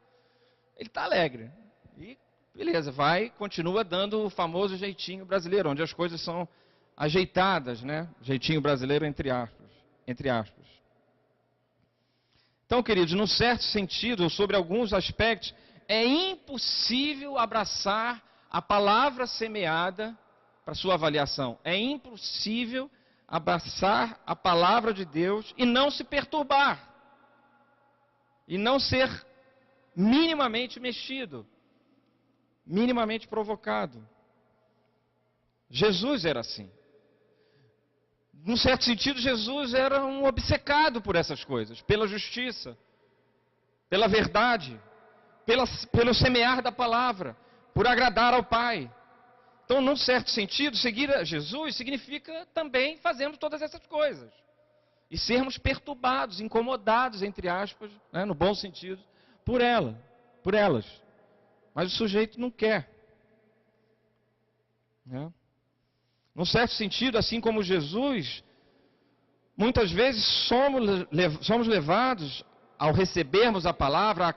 Ele está alegre. E beleza, continua dando o famoso jeitinho brasileiro, onde as coisas são ajeitadas, né? Jeitinho brasileiro entre aspas. Então, queridos, num certo sentido, sobre alguns aspectos, é impossível abraçar a palavra semeada para sua avaliação. É impossível abraçar a palavra de Deus e não se perturbar. E não ser minimamente mexido, minimamente provocado. Jesus era assim. Num certo sentido, Jesus era um obcecado por essas coisas, pela justiça, pela verdade, pelo semear da palavra, por agradar ao Pai. Então, num certo sentido, seguir a Jesus significa também fazermos todas essas coisas. E sermos perturbados, incomodados, entre aspas, né, no bom sentido, por elas. Mas o sujeito não quer. Né? Num certo sentido, assim como Jesus, muitas vezes somos levados, ao recebermos a palavra,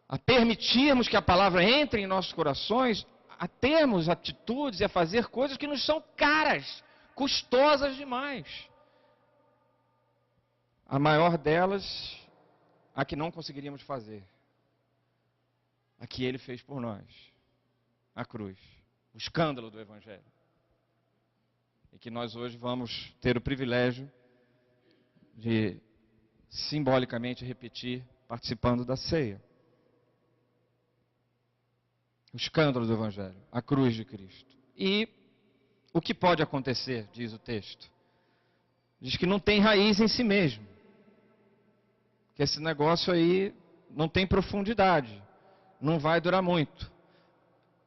a permitirmos que a palavra entre em nossos corações, a termos atitudes e a fazer coisas que nos são caras, custosas demais. A maior delas, a que não conseguiríamos fazer. A que Ele fez por nós. A cruz. O escândalo do Evangelho. E que nós hoje vamos ter o privilégio de simbolicamente repetir, participando da ceia. O escândalo do Evangelho, a cruz de Cristo. E o que pode acontecer, diz o texto? Diz que não tem raiz em si mesmo. Que esse negócio aí não tem profundidade. Não vai durar muito.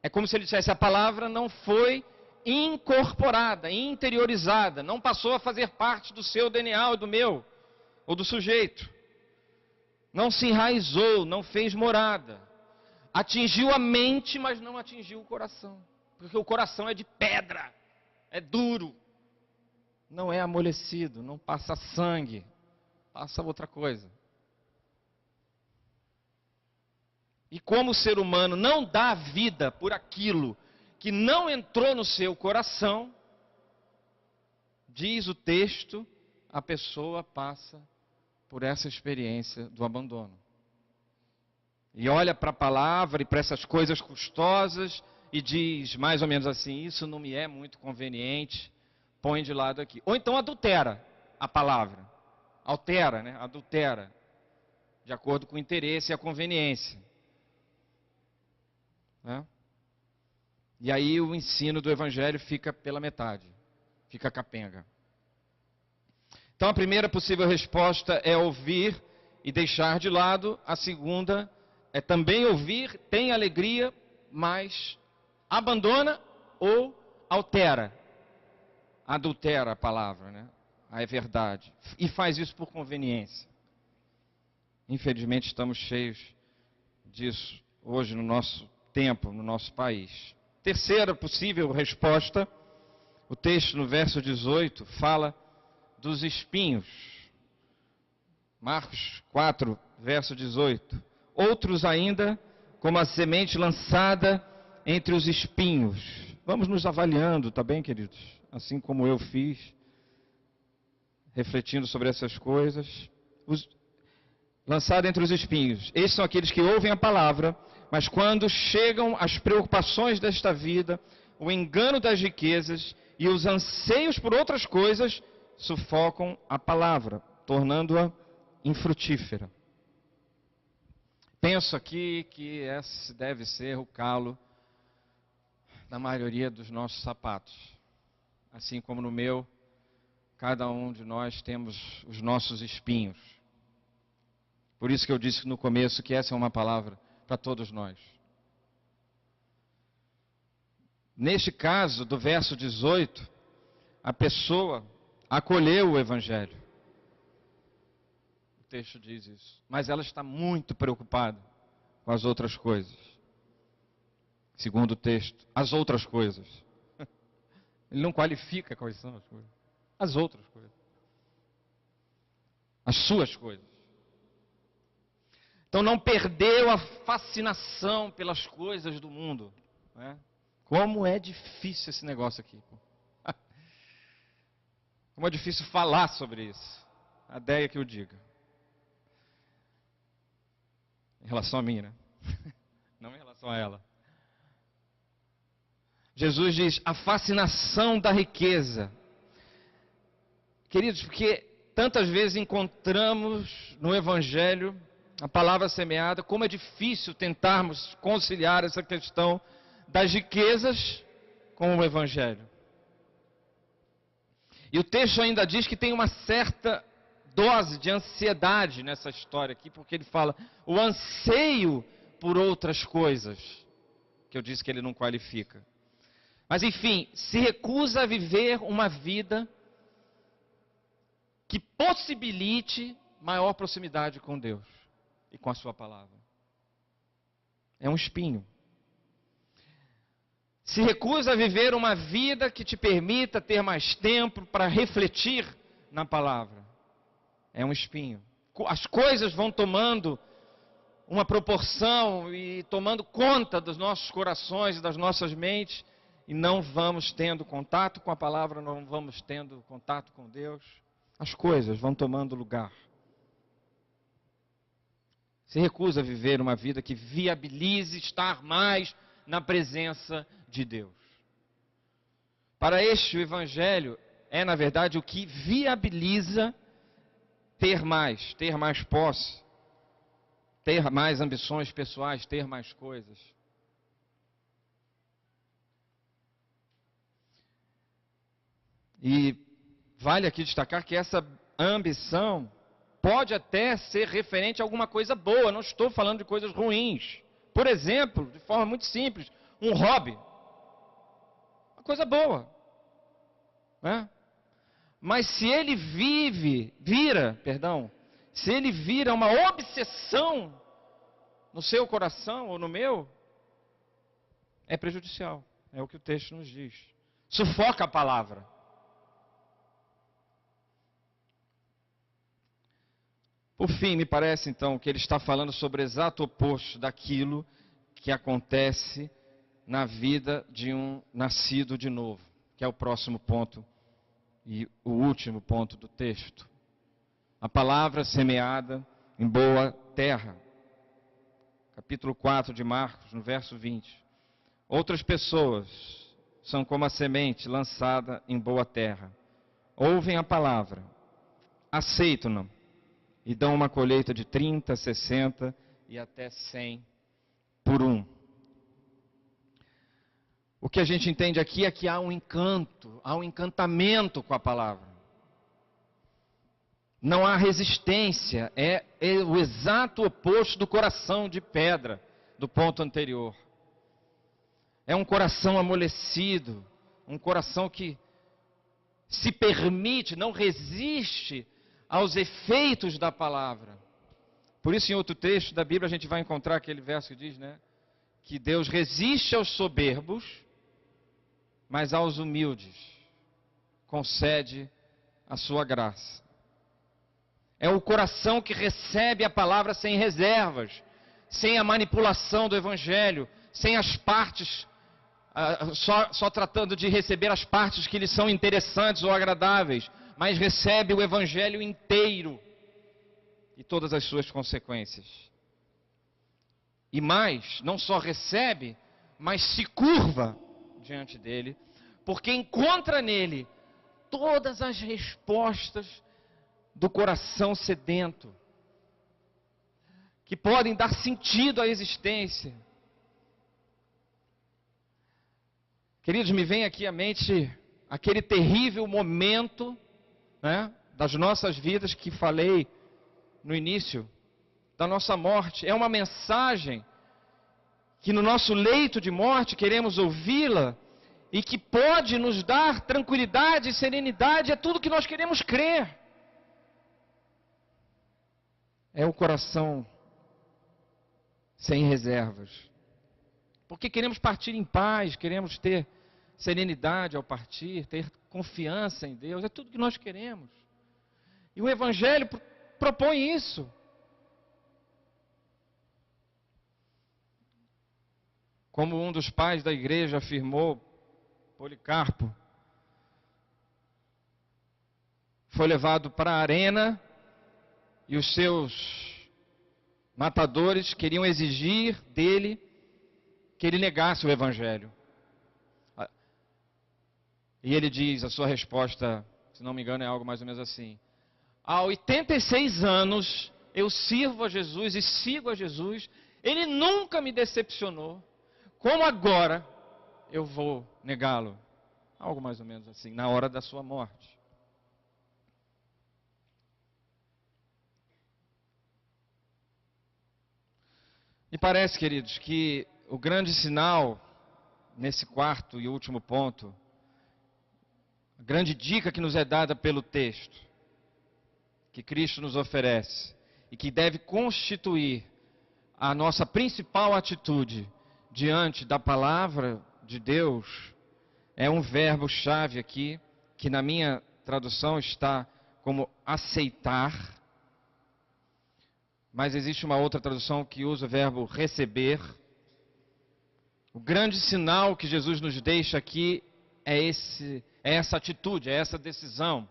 É como se ele dissesse, a palavra não foi incorporada, interiorizada, não passou a fazer parte do seu DNA ou do meu, ou do sujeito. não se enraizou, não fez morada. Atingiu a mente, mas não atingiu o coração. Porque o coração é de pedra, é duro. Não é amolecido, não passa sangue, passa outra coisa. E como o ser humano não dá vida por aquilo que não entrou no seu coração, diz o texto, a pessoa passa por essa experiência do abandono. E olha para a palavra e para essas coisas custosas e diz mais ou menos assim, isso não me é muito conveniente, põe de lado aqui. Ou então adultera a palavra. Altera, né? Adultera. De acordo com o interesse e a conveniência. Né? E aí o ensino do Evangelho fica pela metade. Fica capenga. Então a primeira possível resposta é ouvir e deixar de lado. A segunda é também ouvir, tem alegria, mas abandona ou altera. Adultera a palavra, né? A verdade. E faz isso por conveniência. Infelizmente estamos cheios disso hoje no nosso tempo, no nosso país. Terceira possível resposta, o texto no verso 18 fala dos espinhos. Marcos 4, verso 18. Outros ainda, como a semente lançada entre os espinhos. Vamos nos avaliando, tá bem, queridos? Assim como eu fiz, refletindo sobre essas coisas. Lançado entre os espinhos. Esses são aqueles que ouvem a palavra, mas quando chegam as preocupações desta vida, o engano das riquezas e os anseios por outras coisas, sufocam a palavra, tornando-a infrutífera. Penso aqui que esse deve ser o calo da maioria dos nossos sapatos. Assim como no meu, cada um de nós temos os nossos espinhos. Por isso que eu disse no começo que essa é uma palavra para todos nós. Neste caso, do verso 18, a pessoa acolheu o Evangelho. O texto diz isso. Mas ela está muito preocupada com as outras coisas. Segundo o texto, as outras coisas. Ele não qualifica quais são as coisas. As outras coisas. As suas coisas. Então não perdeu a fascinação pelas coisas do mundo. Né? Como é difícil esse negócio aqui. Como é difícil falar sobre isso. A ideia que eu diga. Em relação a mim, né? Não em relação a ela. Jesus diz, a fascinação da riqueza. Queridos, porque tantas vezes encontramos no Evangelho a palavra semeada, como é difícil tentarmos conciliar essa questão das riquezas com o Evangelho. E o texto ainda diz que tem uma certa dose de ansiedade nessa história aqui, porque ele fala o anseio por outras coisas, que eu disse que ele não qualifica. Mas enfim, se recusa a viver uma vida que possibilite maior proximidade com Deus e com a sua palavra. É um espinho. Se recusa a viver uma vida que te permita ter mais tempo para refletir na palavra. É um espinho. As coisas vão tomando uma proporção e tomando conta dos nossos corações e das nossas mentes, e não vamos tendo contato com a palavra, não vamos tendo contato com Deus. As coisas vão tomando lugar. Se recusa a viver uma vida que viabilize estar mais na presença de Deus. Para este, o Evangelho é, na verdade, o que viabiliza ter mais posse, ter mais ambições pessoais, ter mais coisas. E vale aqui destacar que essa ambição pode até ser referente a alguma coisa boa, não estou falando de coisas ruins. Por exemplo, de forma muito simples, um hobby. Uma coisa boa. Né? Mas se ele se ele vira uma obsessão no seu coração ou no meu, é prejudicial. É o que o texto nos diz. Sufoca a palavra. Por fim, me parece então que ele está falando sobre o exato oposto daquilo que acontece na vida de um nascido de novo, que é o próximo ponto e o último ponto do texto. A palavra semeada em boa terra. Capítulo 4 de Marcos, no verso 20. Outras pessoas são como a semente lançada em boa terra. Ouvem a palavra, aceitam-na e dão uma colheita de 30, 60 e até 100 por um. O que a gente entende aqui é que há um encanto, há um encantamento com a palavra. Não há resistência, é o exato oposto do coração de pedra, do ponto anterior. É um coração amolecido, um coração que se permite, não resiste aos efeitos da palavra. Por isso, em outro texto da Bíblia, a gente vai encontrar aquele verso que diz, né, que Deus resiste aos soberbos, mas aos humildes concede a sua graça. É o coração que recebe a palavra sem reservas, sem a manipulação do Evangelho, sem as partes, só tratando de receber as partes que lhe são interessantes ou agradáveis, mas recebe o Evangelho inteiro e todas as suas consequências. E mais, não só recebe, mas se curva diante dele, porque encontra nele todas as respostas do coração sedento, que podem dar sentido à existência. Queridos, me vem aqui à mente aquele terrível momento, né, das nossas vidas que falei no início, da nossa morte. É uma mensagem que no nosso leito de morte queremos ouvi-la e que pode nos dar tranquilidade e serenidade, é tudo que nós queremos crer. É o coração sem reservas. Porque queremos partir em paz, queremos ter serenidade ao partir, ter confiança em Deus, é tudo que nós queremos. E o Evangelho propõe isso. Como um dos pais da igreja afirmou, Policarpo, foi levado para a arena e os seus matadores queriam exigir dele que ele negasse o Evangelho. E ele diz, a sua resposta, se não me engano, é algo mais ou menos assim: há 86 anos eu sirvo a Jesus e sigo a Jesus, ele nunca me decepcionou, como agora eu vou negá-lo? Algo mais ou menos assim, na hora da sua morte. Me parece, queridos, que o grande sinal, nesse quarto e último ponto, a grande dica que nos é dada pelo texto, que Cristo nos oferece, e que deve constituir a nossa principal atitude diante da palavra de Deus, é um verbo-chave aqui, que na minha tradução está como aceitar, mas existe uma outra tradução que usa o verbo receber. O grande sinal que Jesus nos deixa aqui é essa atitude, é essa decisão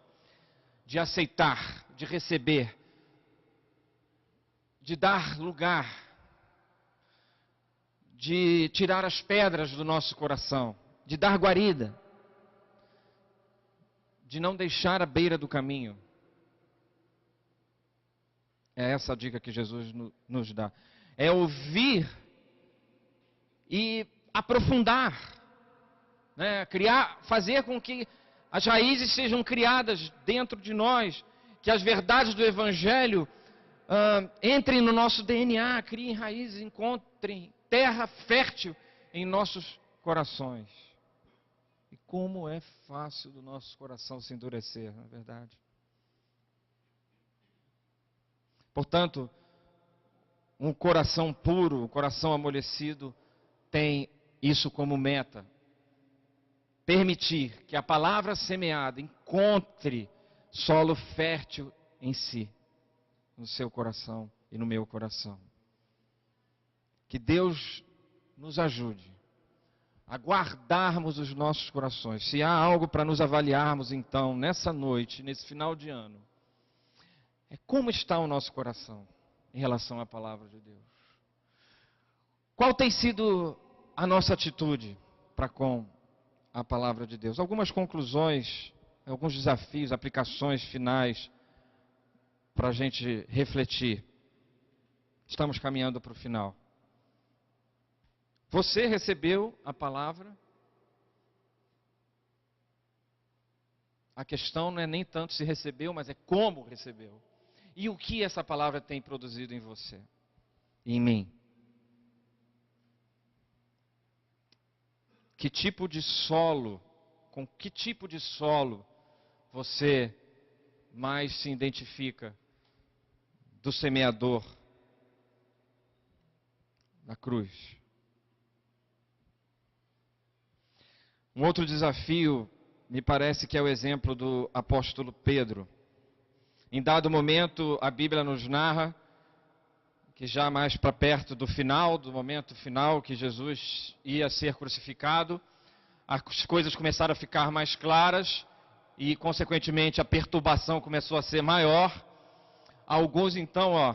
de aceitar, de receber, de dar lugar, de tirar as pedras do nosso coração, de dar guarida, de não deixar à beira do caminho. É essa a dica que Jesus nos dá. É ouvir e aprofundar, né? Fazer com que as raízes sejam criadas dentro de nós, que as verdades do Evangelho entrem no nosso DNA, criem raízes, encontrem terra fértil em nossos corações. E como é fácil do nosso coração se endurecer, não é verdade? Portanto, um coração puro, um coração amolecido, tem isso como meta. Permitir que a palavra semeada encontre solo fértil em si, no seu coração e no meu coração. Que Deus nos ajude a guardarmos os nossos corações. Se há algo para nos avaliarmos então, nessa noite, nesse final de ano, é como está o nosso coração em relação à palavra de Deus. Qual tem sido a nossa atitude para com a palavra de Deus? Algumas conclusões, alguns desafios, aplicações finais para a gente refletir. Estamos caminhando para o final. Você recebeu a palavra? A questão não é nem tanto se recebeu, mas é como recebeu. E o que essa palavra tem produzido em você e em mim? Que tipo de solo, com que tipo de solo você mais se identifica do semeador na cruz? Um outro desafio, me parece que é o exemplo do apóstolo Pedro. Em dado momento, a Bíblia nos narra que já mais para perto do final, do momento final, que Jesus ia ser crucificado, as coisas começaram a ficar mais claras e, consequentemente, a perturbação começou a ser maior. Alguns, então,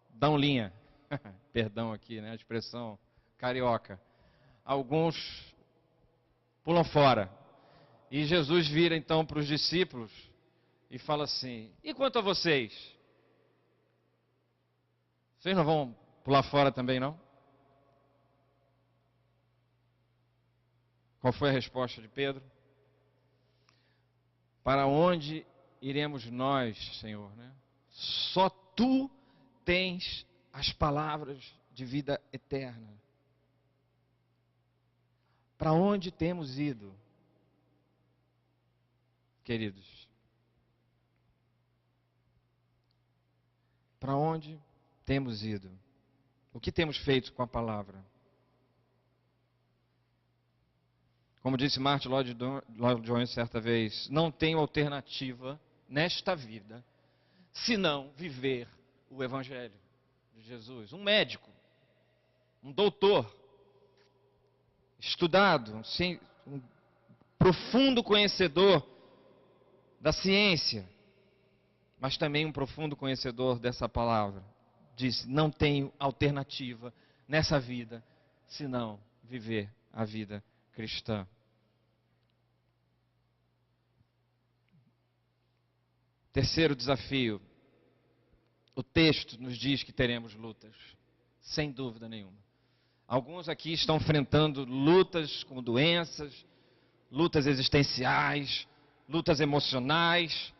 dão linha. Perdão aqui, né, a expressão carioca. Alguns pulam fora. E Jesus vira então para os discípulos e fala assim: e quanto a vocês? Vocês não vão pular fora também, não? Qual foi a resposta de Pedro? Para onde iremos nós, Senhor, né? Só Tu tens as palavras de vida eterna. Para onde temos ido, queridos? Para onde temos ido? O que temos feito com a palavra? Como disse Martin Lloyd Jones certa vez, não tenho alternativa nesta vida senão viver o Evangelho de Jesus. Um médico, um doutor, estudado, um profundo conhecedor da ciência, mas também um profundo conhecedor dessa palavra, disse: não tenho alternativa nessa vida senão viver a vida cristã. Terceiro desafio, o texto nos diz que teremos lutas, sem dúvida nenhuma. Alguns aqui estão enfrentando lutas com doenças, lutas existenciais, lutas emocionais,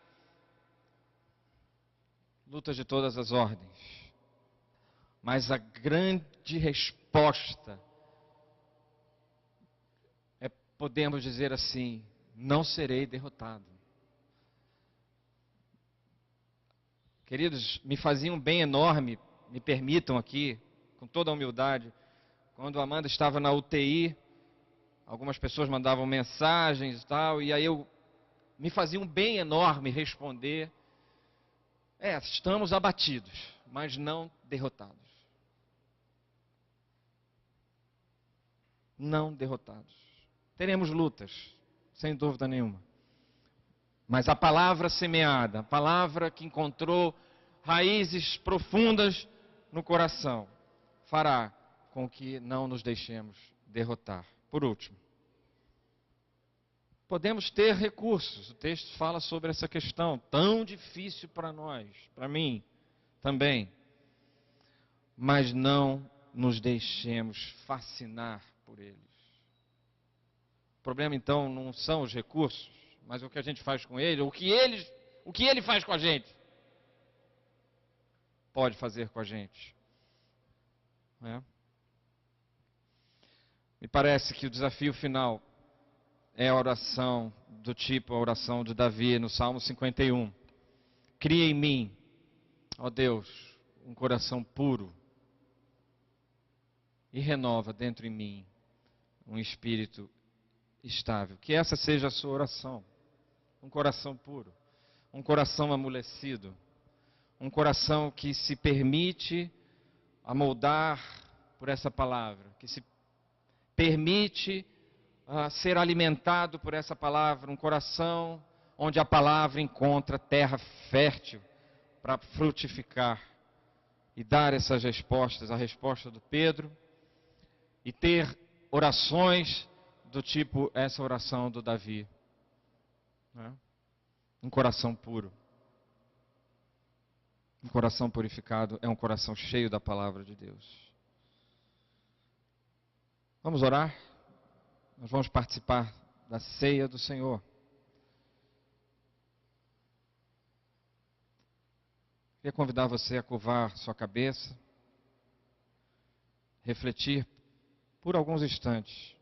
lutas de todas as ordens. Mas a grande resposta é, podemos dizer assim: não serei derrotado. Queridos, me fazia um bem enorme, me permitam aqui, com toda a humildade, quando a Amanda estava na UTI, algumas pessoas mandavam mensagens e tal, e aí me fazia um bem enorme responder: estamos abatidos, mas não derrotados. Não derrotados. Teremos lutas, sem dúvida nenhuma. Mas a palavra semeada, a palavra que encontrou raízes profundas no coração, fará com que não nos deixemos derrotar. Por último, podemos ter recursos. O texto fala sobre essa questão tão difícil para nós, para mim também. Mas não nos deixemos fascinar por eles. O problema então não são os recursos, mas o que a gente faz com ele, o que ele faz com a gente, pode fazer com a gente. Me parece que o desafio final é a oração do tipo a oração de Davi no Salmo 51. Cria em mim ó Deus, um coração puro e renova dentro em mim um espírito estável. Que essa seja a sua oração. Um coração puro, um coração amolecido, um coração que se permite amoldar por essa palavra, que se permite ser alimentado por essa palavra, um coração onde a palavra encontra terra fértil para frutificar e dar essas respostas, a resposta do Pedro, e ter orações do tipo essa oração do Davi, né? Um coração puro, um coração purificado é um coração cheio da palavra de Deus. Vamos orar? Nós vamos participar da ceia do Senhor. Queria convidar você a curvar sua cabeça, refletir por alguns instantes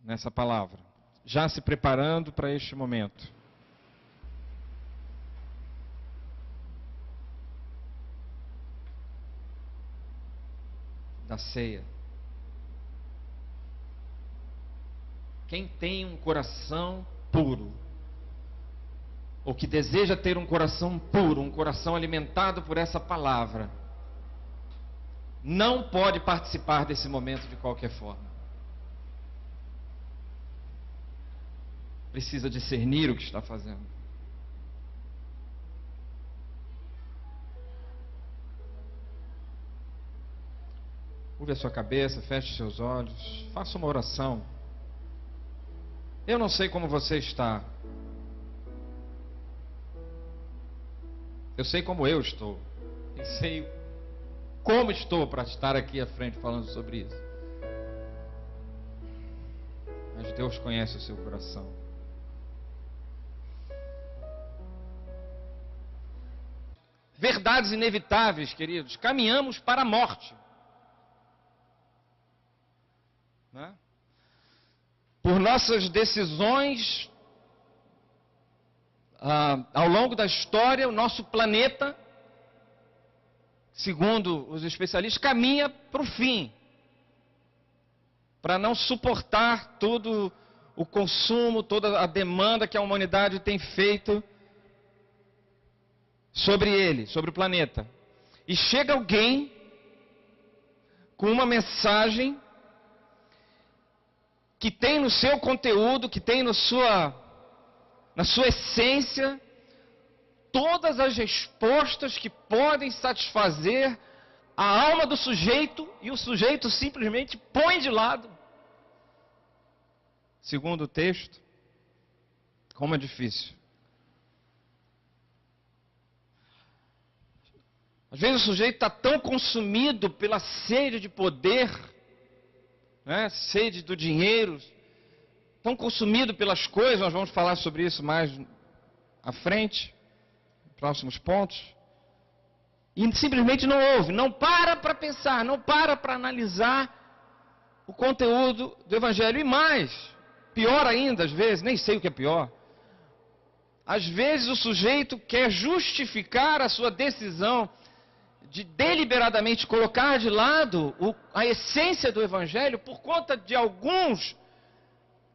nessa palavra, já se preparando para este momento. Da ceia. Quem tem um coração puro, ou que deseja ter um coração puro, um coração alimentado por essa palavra, não pode participar desse momento de qualquer forma. Precisa discernir o que está fazendo. Curve a sua cabeça, feche seus olhos, faça uma oração. Eu não sei como você está. Eu sei como eu estou. Eu sei como estou para estar aqui à frente falando sobre isso. Mas Deus conhece o seu coração. Verdades inevitáveis, queridos. Caminhamos para a morte. Né? Por nossas decisões, ao longo da história, o nosso planeta, segundo os especialistas, caminha para o fim. Para não suportar todo o consumo, toda a demanda que a humanidade tem feito sobre ele, sobre o planeta. E chega alguém com uma mensagem que tem no seu conteúdo, que tem na sua essência, todas as respostas que podem satisfazer a alma do sujeito, e o sujeito simplesmente põe de lado. Segundo o texto, como é difícil. Às vezes o sujeito está tão consumido pela sede de poder, né, sede do dinheiro, tão consumido pelas coisas, nós vamos falar sobre isso mais à frente, próximos pontos, e simplesmente não ouve, não para pensar, não para analisar o conteúdo do Evangelho. E mais, pior ainda, às vezes, nem sei o que é pior, às vezes o sujeito quer justificar a sua decisão de deliberadamente colocar de lado a essência do Evangelho por conta de alguns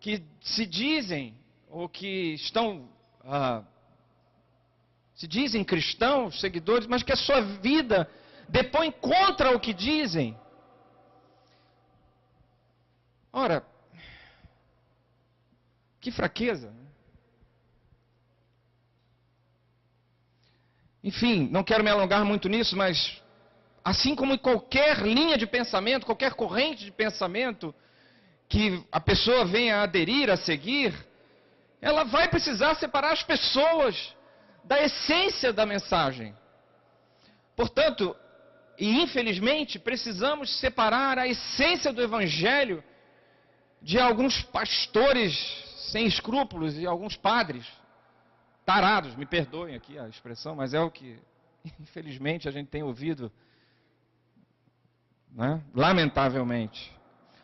que se dizem, ou que estão, se dizem cristãos, seguidores, mas que a sua vida depõe contra o que dizem. Ora, que fraqueza. Enfim, não quero me alongar muito nisso, mas assim como em qualquer linha de pensamento, qualquer corrente de pensamento que a pessoa venha a aderir, a seguir, ela vai precisar separar as pessoas da essência da mensagem. Portanto, e infelizmente, precisamos separar a essência do Evangelho de alguns pastores sem escrúpulos e alguns padres tarados, me perdoem aqui a expressão, mas é o que, infelizmente, a gente tem ouvido, né? Lamentavelmente.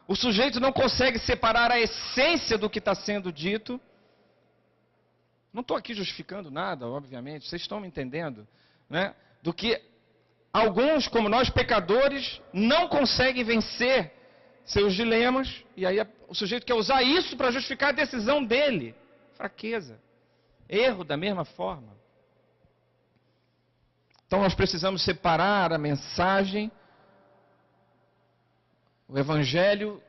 O sujeito não consegue separar a essência do que está sendo dito Não estou aqui justificando nada, obviamente, vocês estão me entendendo, né? Do que alguns, como nós pecadores, não conseguem vencer seus dilemas, e aí o sujeito quer usar isso para justificar a decisão dele. Fraqueza. Erro da mesma forma. Então nós precisamos separar a mensagem, o evangelho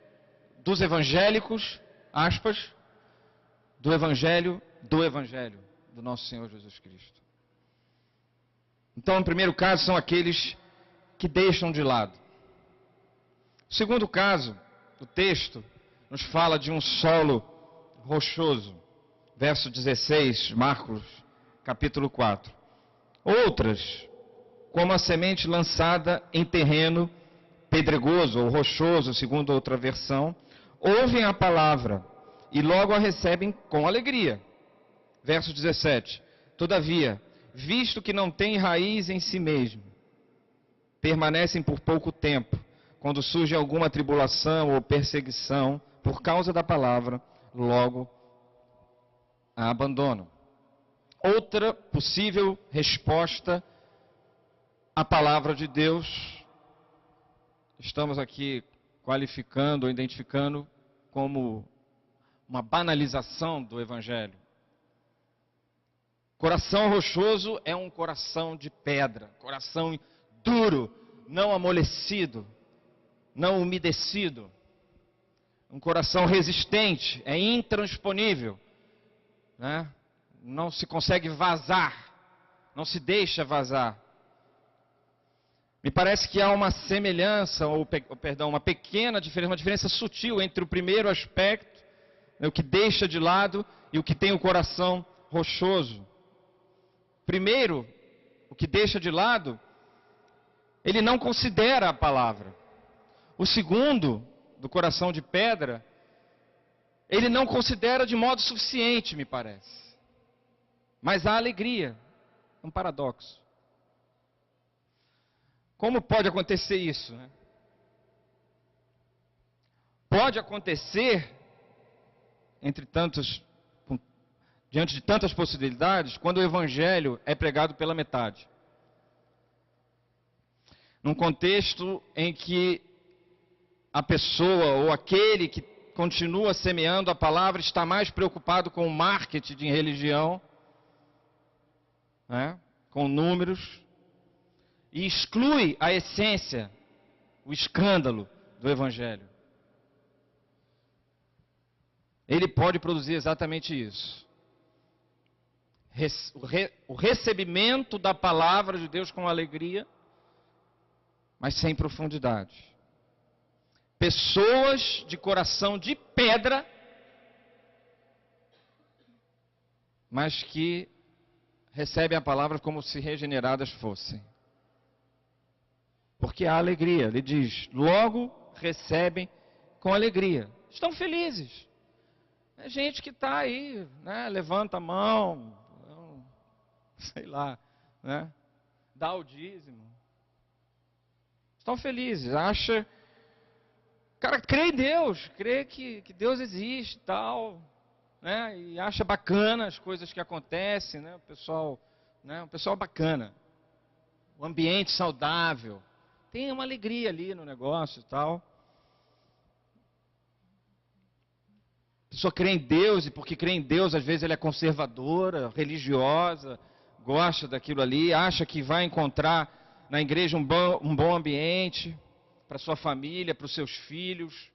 dos evangélicos, aspas, do evangelho do nosso Senhor Jesus Cristo. Então, no primeiro caso, são aqueles que deixam de lado. O segundo caso, o texto nos fala de um solo rochoso. Verso 16, Marcos, capítulo 4. Outras, como a semente lançada em terreno pedregoso ou rochoso, segundo outra versão, ouvem a palavra e logo a recebem com alegria. Verso 17. Todavia, visto que não têm raiz em si mesmo, permanecem por pouco tempo. Quando surge alguma tribulação ou perseguição por causa da palavra, logo a abandonam. Outra possível resposta à palavra de Deus, estamos aqui qualificando ou identificando como uma banalização do evangelho. Coração rochoso é um coração de pedra, coração duro, não amolecido, não umedecido. Um coração resistente, é intransponível, né? Não se consegue vazar, não se deixa vazar. Me parece que há uma semelhança, uma pequena diferença, uma diferença sutil entre o primeiro aspecto, né, o que deixa de lado, e o que tem o coração rochoso. Primeiro, o que deixa de lado, ele não considera a palavra. O segundo, do coração de pedra, ele não considera de modo suficiente, me parece. Mas há alegria, um paradoxo. Como pode acontecer isso, né? Pode acontecer, diante de tantas possibilidades, quando o evangelho é pregado pela metade. Num contexto em que a pessoa ou aquele que continua semeando a palavra está mais preocupado com o marketing de religião, né, com números, e exclui a essência, o escândalo do evangelho. Ele pode produzir exatamente isso. O recebimento da palavra de Deus com alegria, mas sem profundidade. Pessoas de coração de pedra, mas que recebem a palavra como se regeneradas fossem. Porque há alegria, ele diz, logo recebem com alegria. Estão felizes. É gente que está aí, né, levanta a mão, sei lá, né, dá o dízimo. Estão felizes, acha... Cara, crê em Deus, crê que Deus existe e tal, né? E acha bacana as coisas que acontecem, né? Um pessoal bacana. O ambiente saudável. Tem uma alegria ali no negócio e tal. A pessoa crê em Deus, e porque crê em Deus, às vezes ela é conservadora, religiosa, gosta daquilo ali, acha que vai encontrar na igreja um bom ambiente para sua família, para os seus filhos,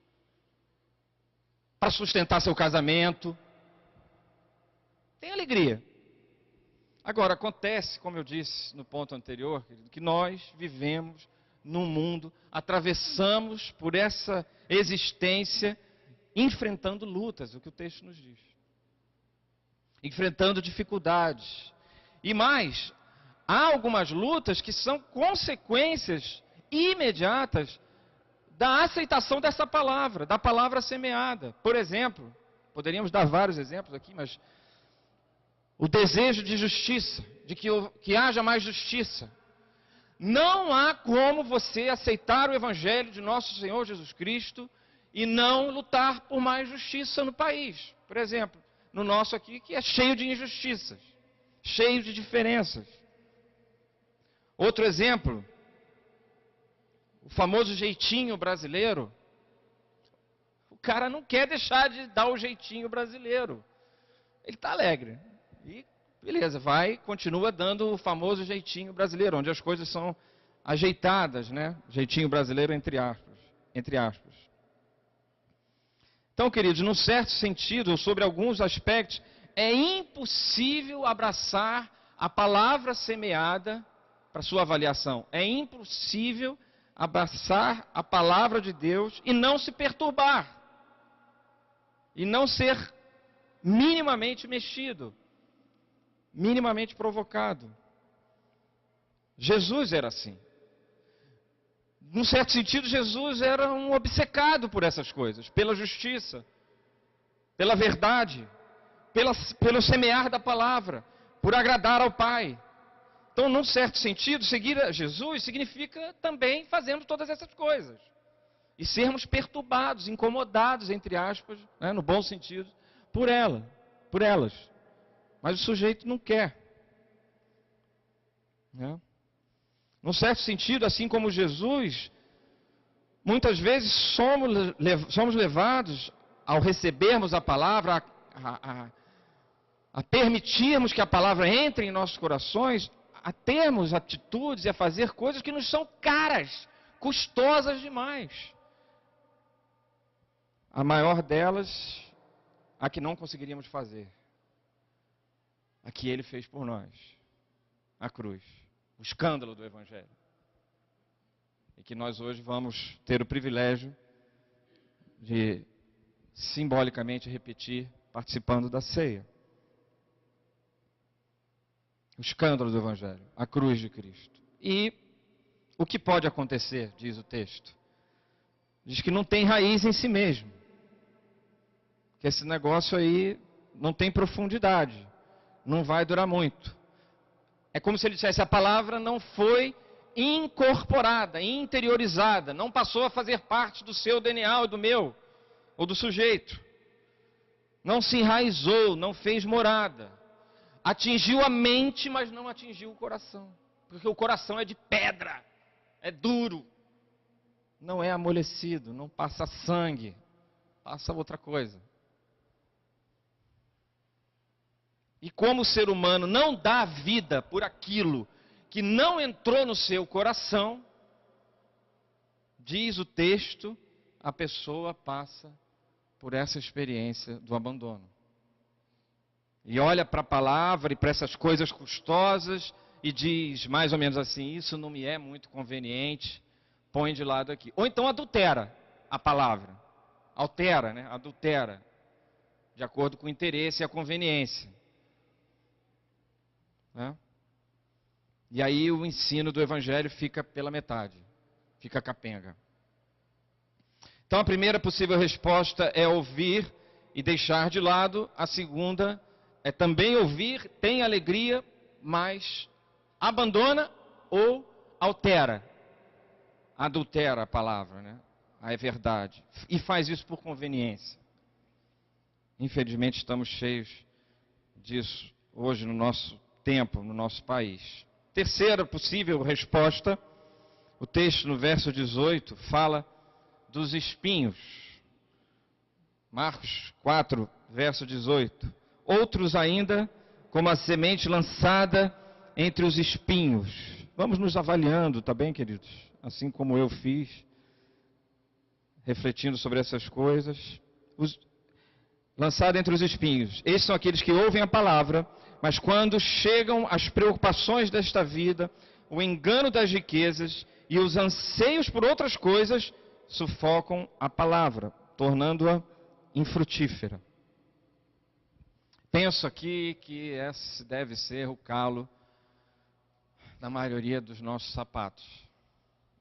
para sustentar seu casamento. Tem alegria. Agora, acontece, como eu disse no ponto anterior, que nós vivemos num mundo, atravessamos por essa existência, enfrentando lutas, o que o texto nos diz. Enfrentando dificuldades. E mais, há algumas lutas que são consequências imediatas da aceitação dessa palavra, da palavra semeada. Por exemplo, poderíamos dar vários exemplos aqui, mas o desejo de justiça, de que haja mais justiça. Não há como você aceitar o evangelho de nosso Senhor Jesus Cristo e não lutar por mais justiça no país. Por exemplo, no nosso aqui, que é cheio de injustiças, cheio de diferenças. Outro exemplo, o famoso jeitinho brasileiro. O cara não quer deixar de dar o jeitinho brasileiro. Ele está alegre. E beleza, continua dando o famoso jeitinho brasileiro, onde as coisas são ajeitadas, né? Jeitinho brasileiro entre aspas. Então, queridos, num certo sentido, sobre alguns aspectos, é impossível abraçar a palavra semeada para sua avaliação. É impossível abraçar a palavra de Deus e não se perturbar. E não ser minimamente mexido, minimamente provocado. Jesus era assim. Num certo sentido, Jesus era um obcecado por essas coisas, pela justiça, pela verdade, pelo semear da palavra, por agradar ao Pai. Então, num certo sentido, seguir a Jesus significa também fazermos todas essas coisas. E sermos perturbados, incomodados, entre aspas, né, no bom sentido, por elas. Mas o sujeito não quer. Né? Num certo sentido, assim como Jesus, muitas vezes somos levados, ao recebermos a palavra, a permitirmos que a palavra entre em nossos corações, a termos atitudes e a fazer coisas que nos são caras, custosas demais. A maior delas, a que não conseguiríamos fazer. A que Ele fez por nós. A cruz. O escândalo do Evangelho. E que nós hoje vamos ter o privilégio de simbolicamente repetir, participando da ceia. O escândalo do Evangelho. A cruz de Cristo. E o que pode acontecer, diz o texto? Diz que não tem raiz em si mesmo. Que esse negócio aí não tem profundidade, não vai durar muito. É como se ele dissesse, a palavra não foi incorporada, interiorizada, não passou a fazer parte do seu DNA ou do meu, ou do sujeito. Não se enraizou, não fez morada. Atingiu a mente, mas não atingiu o coração. Porque o coração é de pedra, é duro, não é amolecido, não passa sangue, passa outra coisa. E como o ser humano não dá vida por aquilo que não entrou no seu coração, diz o texto, a pessoa passa por essa experiência do abandono. E olha para a palavra e para essas coisas custosas e diz mais ou menos assim, isso não me é muito conveniente, põe de lado aqui. Ou então adultera a palavra, altera, né? Adultera, de acordo com o interesse e a conveniência. Né? E aí o ensino do Evangelho fica pela metade, fica capenga. Então a primeira possível resposta é ouvir e deixar de lado. A segunda é também ouvir, tem alegria, mas abandona ou altera, adultera a palavra, né? A verdade, e faz isso por conveniência. Infelizmente estamos cheios disso hoje no nosso tempo, no nosso país. Terceira possível resposta, o texto no verso 18 fala dos espinhos. Marcos 4, verso 18. Outros ainda, como a semente lançada entre os espinhos. Vamos nos avaliando, tá bem, queridos? Assim como eu fiz, refletindo sobre essas coisas. Lançado entre os espinhos. Esses são aqueles que ouvem a palavra, mas quando chegam as preocupações desta vida, o engano das riquezas e os anseios por outras coisas, sufocam a palavra, tornando-a infrutífera. Penso aqui que esse deve ser o calo da maioria dos nossos sapatos.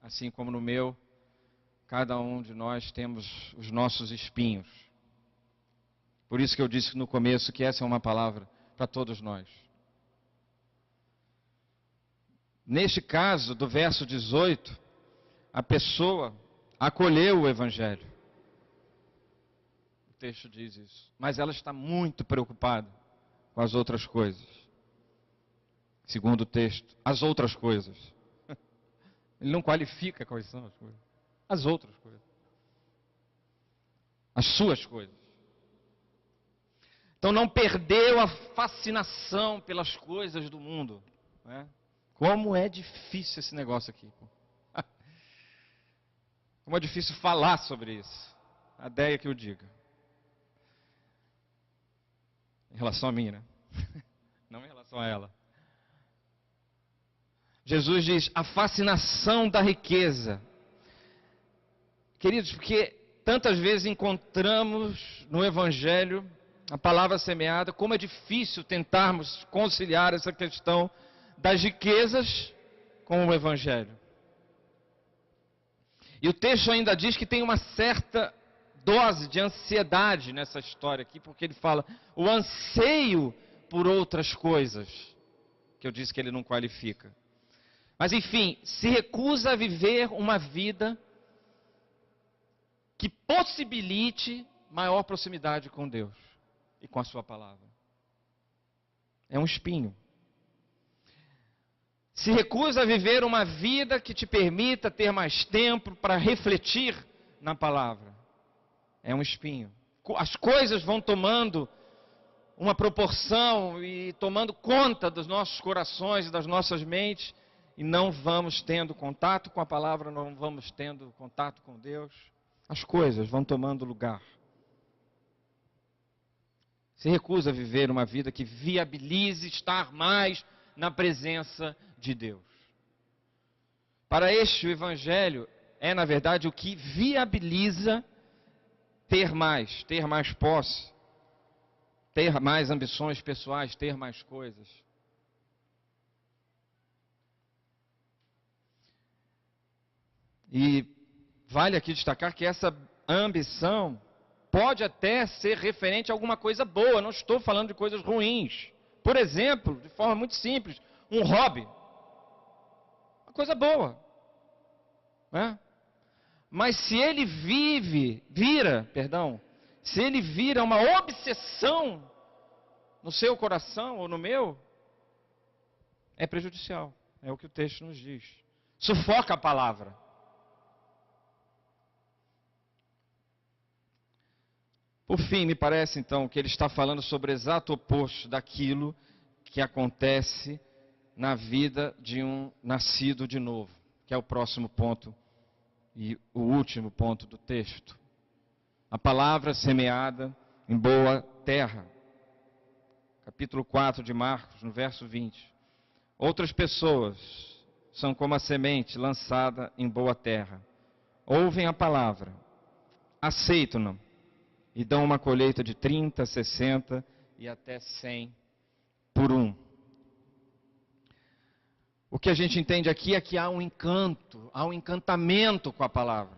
Assim como no meu, cada um de nós temos os nossos espinhos. Por isso que eu disse no começo que essa é uma palavra para todos nós. Neste caso, do verso 18, a pessoa acolheu o Evangelho. texto diz isso. Mas ela está muito preocupada com as outras coisas. Segundo o texto, as outras coisas. Ele não qualifica quais são as coisas. As outras coisas. As suas coisas. Então não perdeu a fascinação pelas coisas do mundo. Né? Como é difícil esse negócio aqui. Como é difícil falar sobre isso. A ideia que eu diga. Em relação a mim, né? Não em relação a ela. Jesus diz, a fascinação da riqueza. Queridos, porque tantas vezes encontramos no Evangelho a palavra semeada, como é difícil tentarmos conciliar essa questão das riquezas com o Evangelho. E o texto ainda diz que tem uma certa dose de ansiedade nessa história aqui, porque ele fala o anseio por outras coisas, que eu disse que ele não qualifica. Mas enfim, se recusa a viver uma vida que possibilite maior proximidade com Deus e com a sua palavra. É um espinho. Se recusa a viver uma vida que te permita ter mais tempo para refletir na palavra. É um espinho. As coisas vão tomando uma proporção e tomando conta dos nossos corações e das nossas mentes, e não vamos tendo contato com a palavra, não vamos tendo contato com Deus. As coisas vão tomando lugar. Se recusa a viver uma vida que viabilize estar mais na presença de Deus. Para este, o Evangelho é, na verdade, o que viabiliza ter mais posse, ter mais ambições pessoais, ter mais coisas. E vale aqui destacar que essa ambição pode até ser referente a alguma coisa boa, não estou falando de coisas ruins. Por exemplo, de forma muito simples, um hobby. Uma coisa boa. Né? Mas se ele se ele vira uma obsessão no seu coração ou no meu, é prejudicial. É o que o texto nos diz. Sufoca a palavra. Por fim, me parece então que ele está falando sobre o exato oposto daquilo que acontece na vida de um nascido de novo, que é o próximo ponto e o último ponto do texto. A palavra semeada em boa terra. Capítulo 4 de Marcos, no verso 20. Outras pessoas são como a semente lançada em boa terra. Ouvem a palavra, aceitam-na e dão uma colheita de 30, 60 e até 100 por um. O que a gente entende aqui é que há um encanto, há um encantamento com a palavra.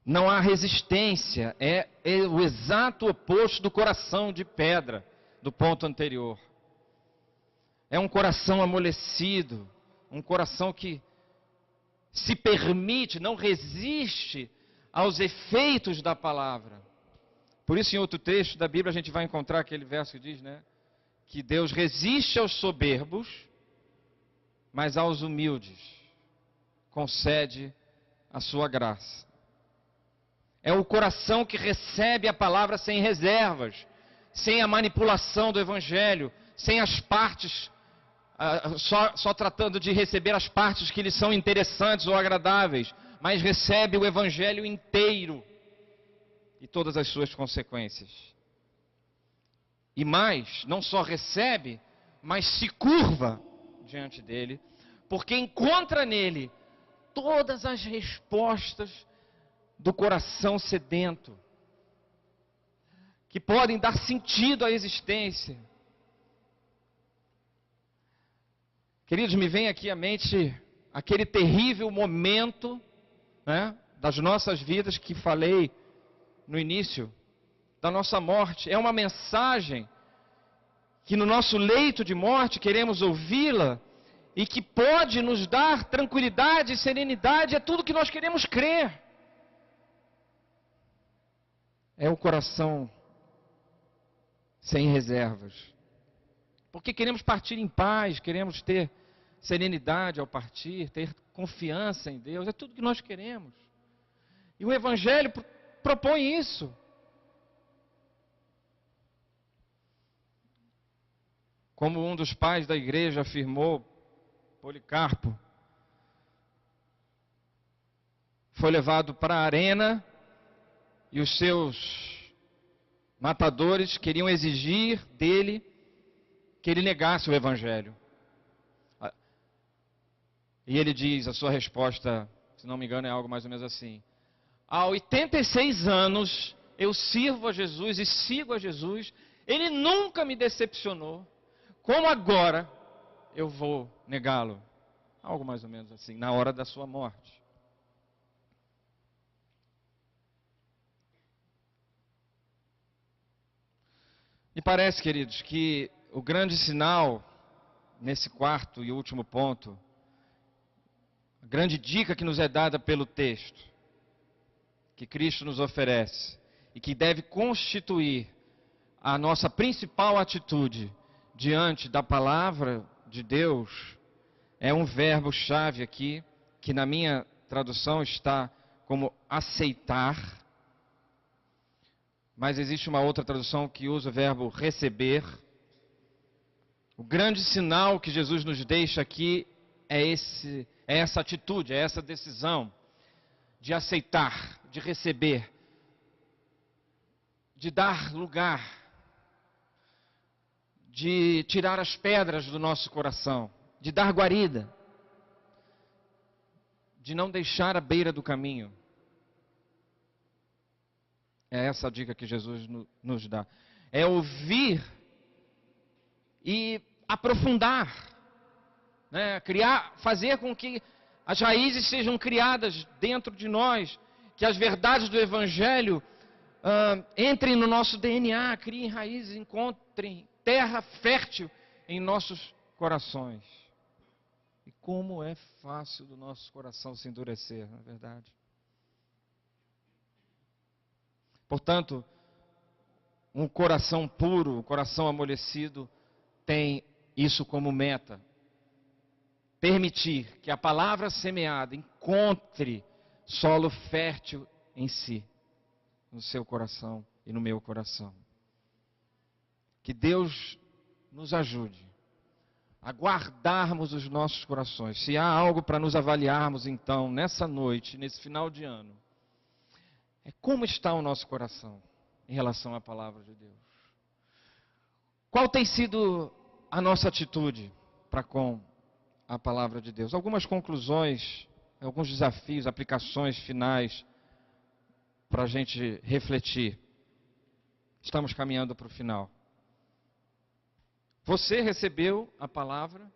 Não há resistência, é o exato oposto do coração de pedra, do ponto anterior. É um coração amolecido, um coração que se permite, não resiste aos efeitos da palavra. Por isso, em outro trecho da Bíblia, a gente vai encontrar aquele verso que diz, né? Que Deus resiste aos soberbos, mas aos humildes concede a sua graça. É o coração que recebe a palavra sem reservas, sem a manipulação do Evangelho, sem as partes, só tratando de receber as partes que lhe são interessantes ou agradáveis, mas recebe o Evangelho inteiro e todas as suas consequências. E mais, não só recebe, mas se curva diante dele, porque encontra nele todas as respostas do coração sedento, que podem dar sentido à existência. Queridos, me vem aqui à mente aquele terrível momento, né, das nossas vidas que falei no início, da nossa morte. É uma mensagem que no nosso leito de morte queremos ouvi-la e que pode nos dar tranquilidade e serenidade, é tudo que nós queremos crer. é o coração sem reservas. Porque queremos partir em paz, queremos ter serenidade ao partir, ter confiança em Deus, é tudo que nós queremos. E o Evangelho propõe isso. Como um dos pais da igreja afirmou, Policarpo, foi levado para a arena e os seus matadores queriam exigir dele que ele negasse o Evangelho. E ele diz, a sua resposta, se não me engano, é algo mais ou menos assim: há 86 anos eu sirvo a Jesus e sigo a Jesus, ele nunca me decepcionou, como agora eu vou negá-lo? Algo mais ou menos assim, na hora da sua morte. Me parece, queridos, que o grande sinal, nesse quarto e último ponto, a grande dica que nos é dada pelo texto, que Cristo nos oferece, e que deve constituir a nossa principal atitude diante da palavra de Deus, é um verbo-chave aqui, que na minha tradução está como aceitar, mas existe uma outra tradução que usa o verbo receber. O grande sinal que Jesus nos deixa aqui é essa atitude, é essa decisão de aceitar, de receber, de dar lugar, de tirar as pedras do nosso coração, de dar guarida, de não deixar à beira do caminho. É essa a dica que Jesus nos dá. É ouvir e aprofundar, né? Fazer com que as raízes sejam criadas dentro de nós, que as verdades do Evangelho entrem no nosso DNA, criem raízes, encontrem terra fértil em nossos corações. E como é fácil do nosso coração se endurecer, não é verdade? Portanto, um coração puro, um coração amolecido, tem isso como meta. Permitir que a palavra semeada encontre solo fértil em si, no seu coração e no meu coração. Que Deus nos ajude a guardarmos os nossos corações. Se há algo para nos avaliarmos então, nessa noite, nesse final de ano, é como está o nosso coração em relação à palavra de Deus. Qual tem sido a nossa atitude para com a palavra de Deus? Algumas conclusões, alguns desafios, aplicações finais para a gente refletir. Estamos caminhando para o final. Você recebeu a palavra?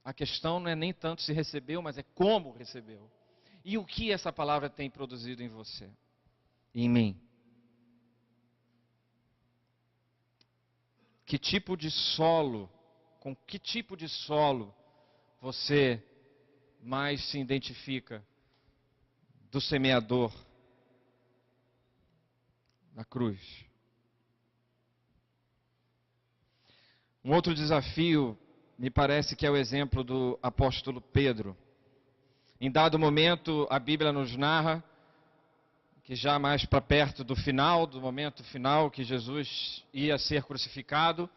A questão não é nem tanto se recebeu, mas é como recebeu. E o que essa palavra tem produzido em você e em mim? Que tipo de solo, com que tipo de solo você mais se identifica do semeador na cruz? Um outro desafio, me parece que é o exemplo do apóstolo Pedro. Em dado momento, a Bíblia nos narra que já mais para perto do final, do momento final, que Jesus ia ser crucificado,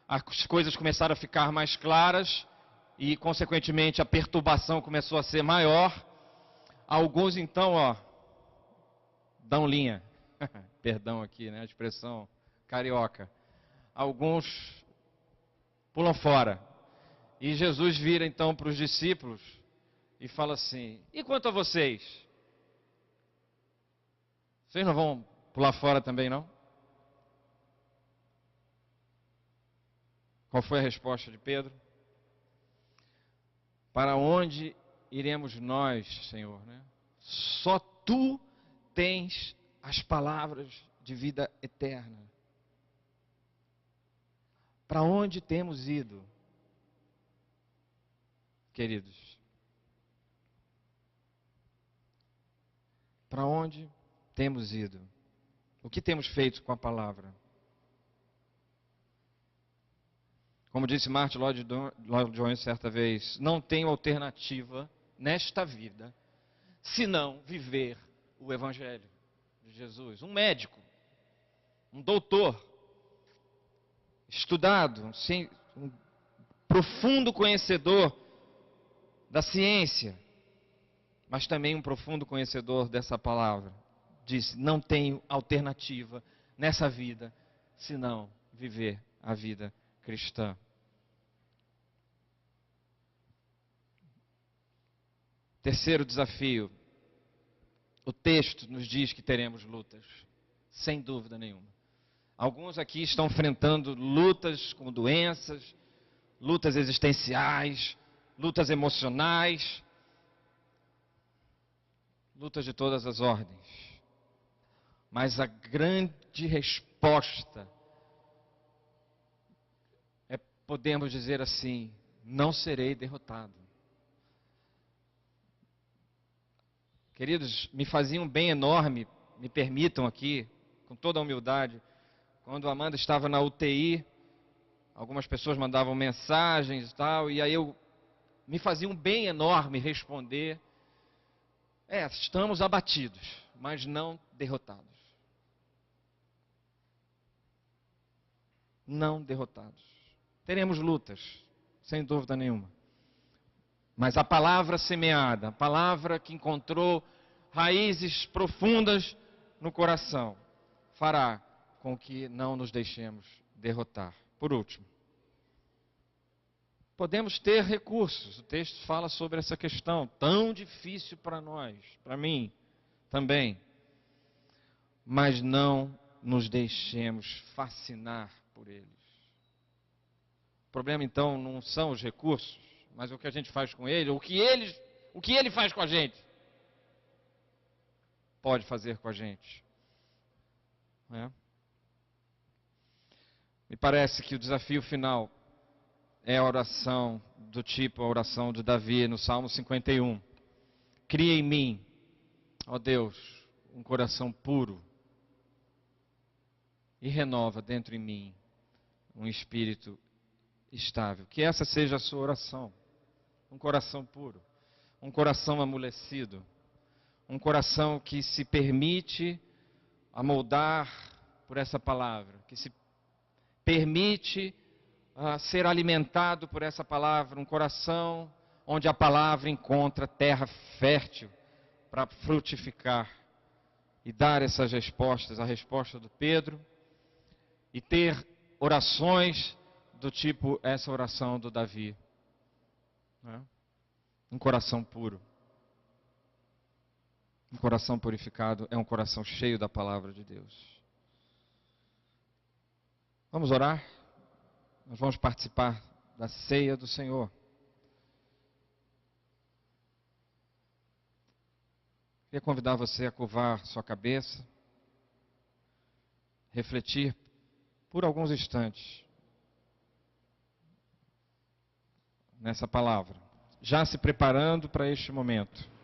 as coisas começaram a ficar mais claras e, consequentemente, a perturbação começou a ser maior. Alguns, então, dão linha. Perdão aqui, né, a expressão carioca. Alguns pulam fora. E Jesus vira, então, para os discípulos e fala assim: e quanto a vocês? Vocês não vão pular fora também, não? Qual foi a resposta de Pedro? Para onde iremos nós, Senhor, né? Só Tu tens as palavras de vida eterna. Para onde temos ido, queridos? Para onde temos ido? O que temos feito com a palavra? Como disse Martin Lloyd Jones certa vez, não tenho alternativa nesta vida senão viver o Evangelho de Jesus. Um médico, um doutor, estudado, um profundo conhecedor da ciência, mas também um profundo conhecedor dessa palavra, disse: não tenho alternativa nessa vida senão viver a vida cristã. Terceiro desafio. O texto nos diz que teremos lutas, sem dúvida nenhuma. Alguns aqui estão enfrentando lutas com doenças, lutas existenciais, lutas emocionais, lutas de todas as ordens. Mas a grande resposta é, podemos dizer assim: não serei derrotado. Queridos, me fazia um bem enorme, me permitam aqui, com toda a humildade, quando a Amanda estava na UTI, algumas pessoas mandavam mensagens e tal, e aí me fazia um bem enorme responder: estamos abatidos, mas não derrotados. Não derrotados. Teremos lutas, sem dúvida nenhuma. Mas a palavra semeada, a palavra que encontrou raízes profundas no coração, fará com que não nos deixemos derrotar. Por último, podemos ter recursos. O texto fala sobre essa questão tão difícil para nós, para mim também. Mas não nos deixemos fascinar por eles. O problema então não são os recursos, mas o que a gente faz com ele, o que ele faz com a gente, pode fazer com a gente. Me parece que o desafio final é a oração do tipo a oração de Davi no Salmo 51. Cria em mim, ó Deus, um coração puro e renova dentro em mim um espírito estável. Que essa seja a sua oração. Um coração puro, um coração amolecido, um coração que se permite amoldar por essa palavra, que se permite ser alimentado por essa palavra, um coração onde a palavra encontra terra fértil para frutificar e dar essas respostas, a resposta do Pedro, e ter orações do tipo essa oração do Davi. Um coração puro. Um coração purificado é um coração cheio da palavra de Deus. Vamos orar? Nós vamos participar da ceia do Senhor. Queria convidar você a curvar sua cabeça, refletir por alguns instantes nessa palavra, já se preparando para este momento.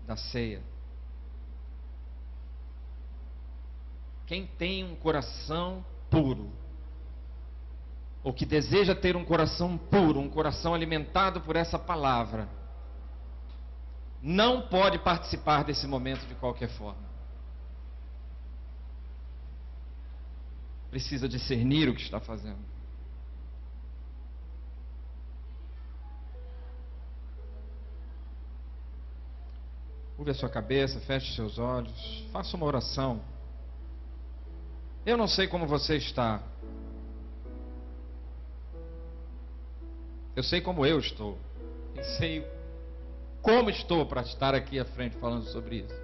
Da ceia. Quem tem um coração puro, ou que deseja ter um coração puro, um coração alimentado por essa palavra, não pode participar desse momento de qualquer forma. Precisa discernir o que está fazendo. Curve a sua cabeça, feche seus olhos, faça uma oração. Eu não sei como você está. Eu sei como eu estou. E sei como estou para estar aqui à frente falando sobre isso.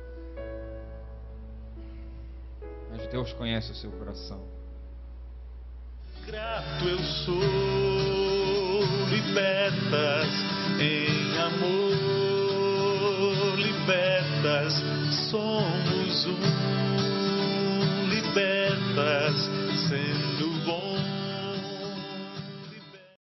Mas Deus conhece o seu coração.
Grato eu sou, libertas em amor, libertas, somos um, libertas, sempre.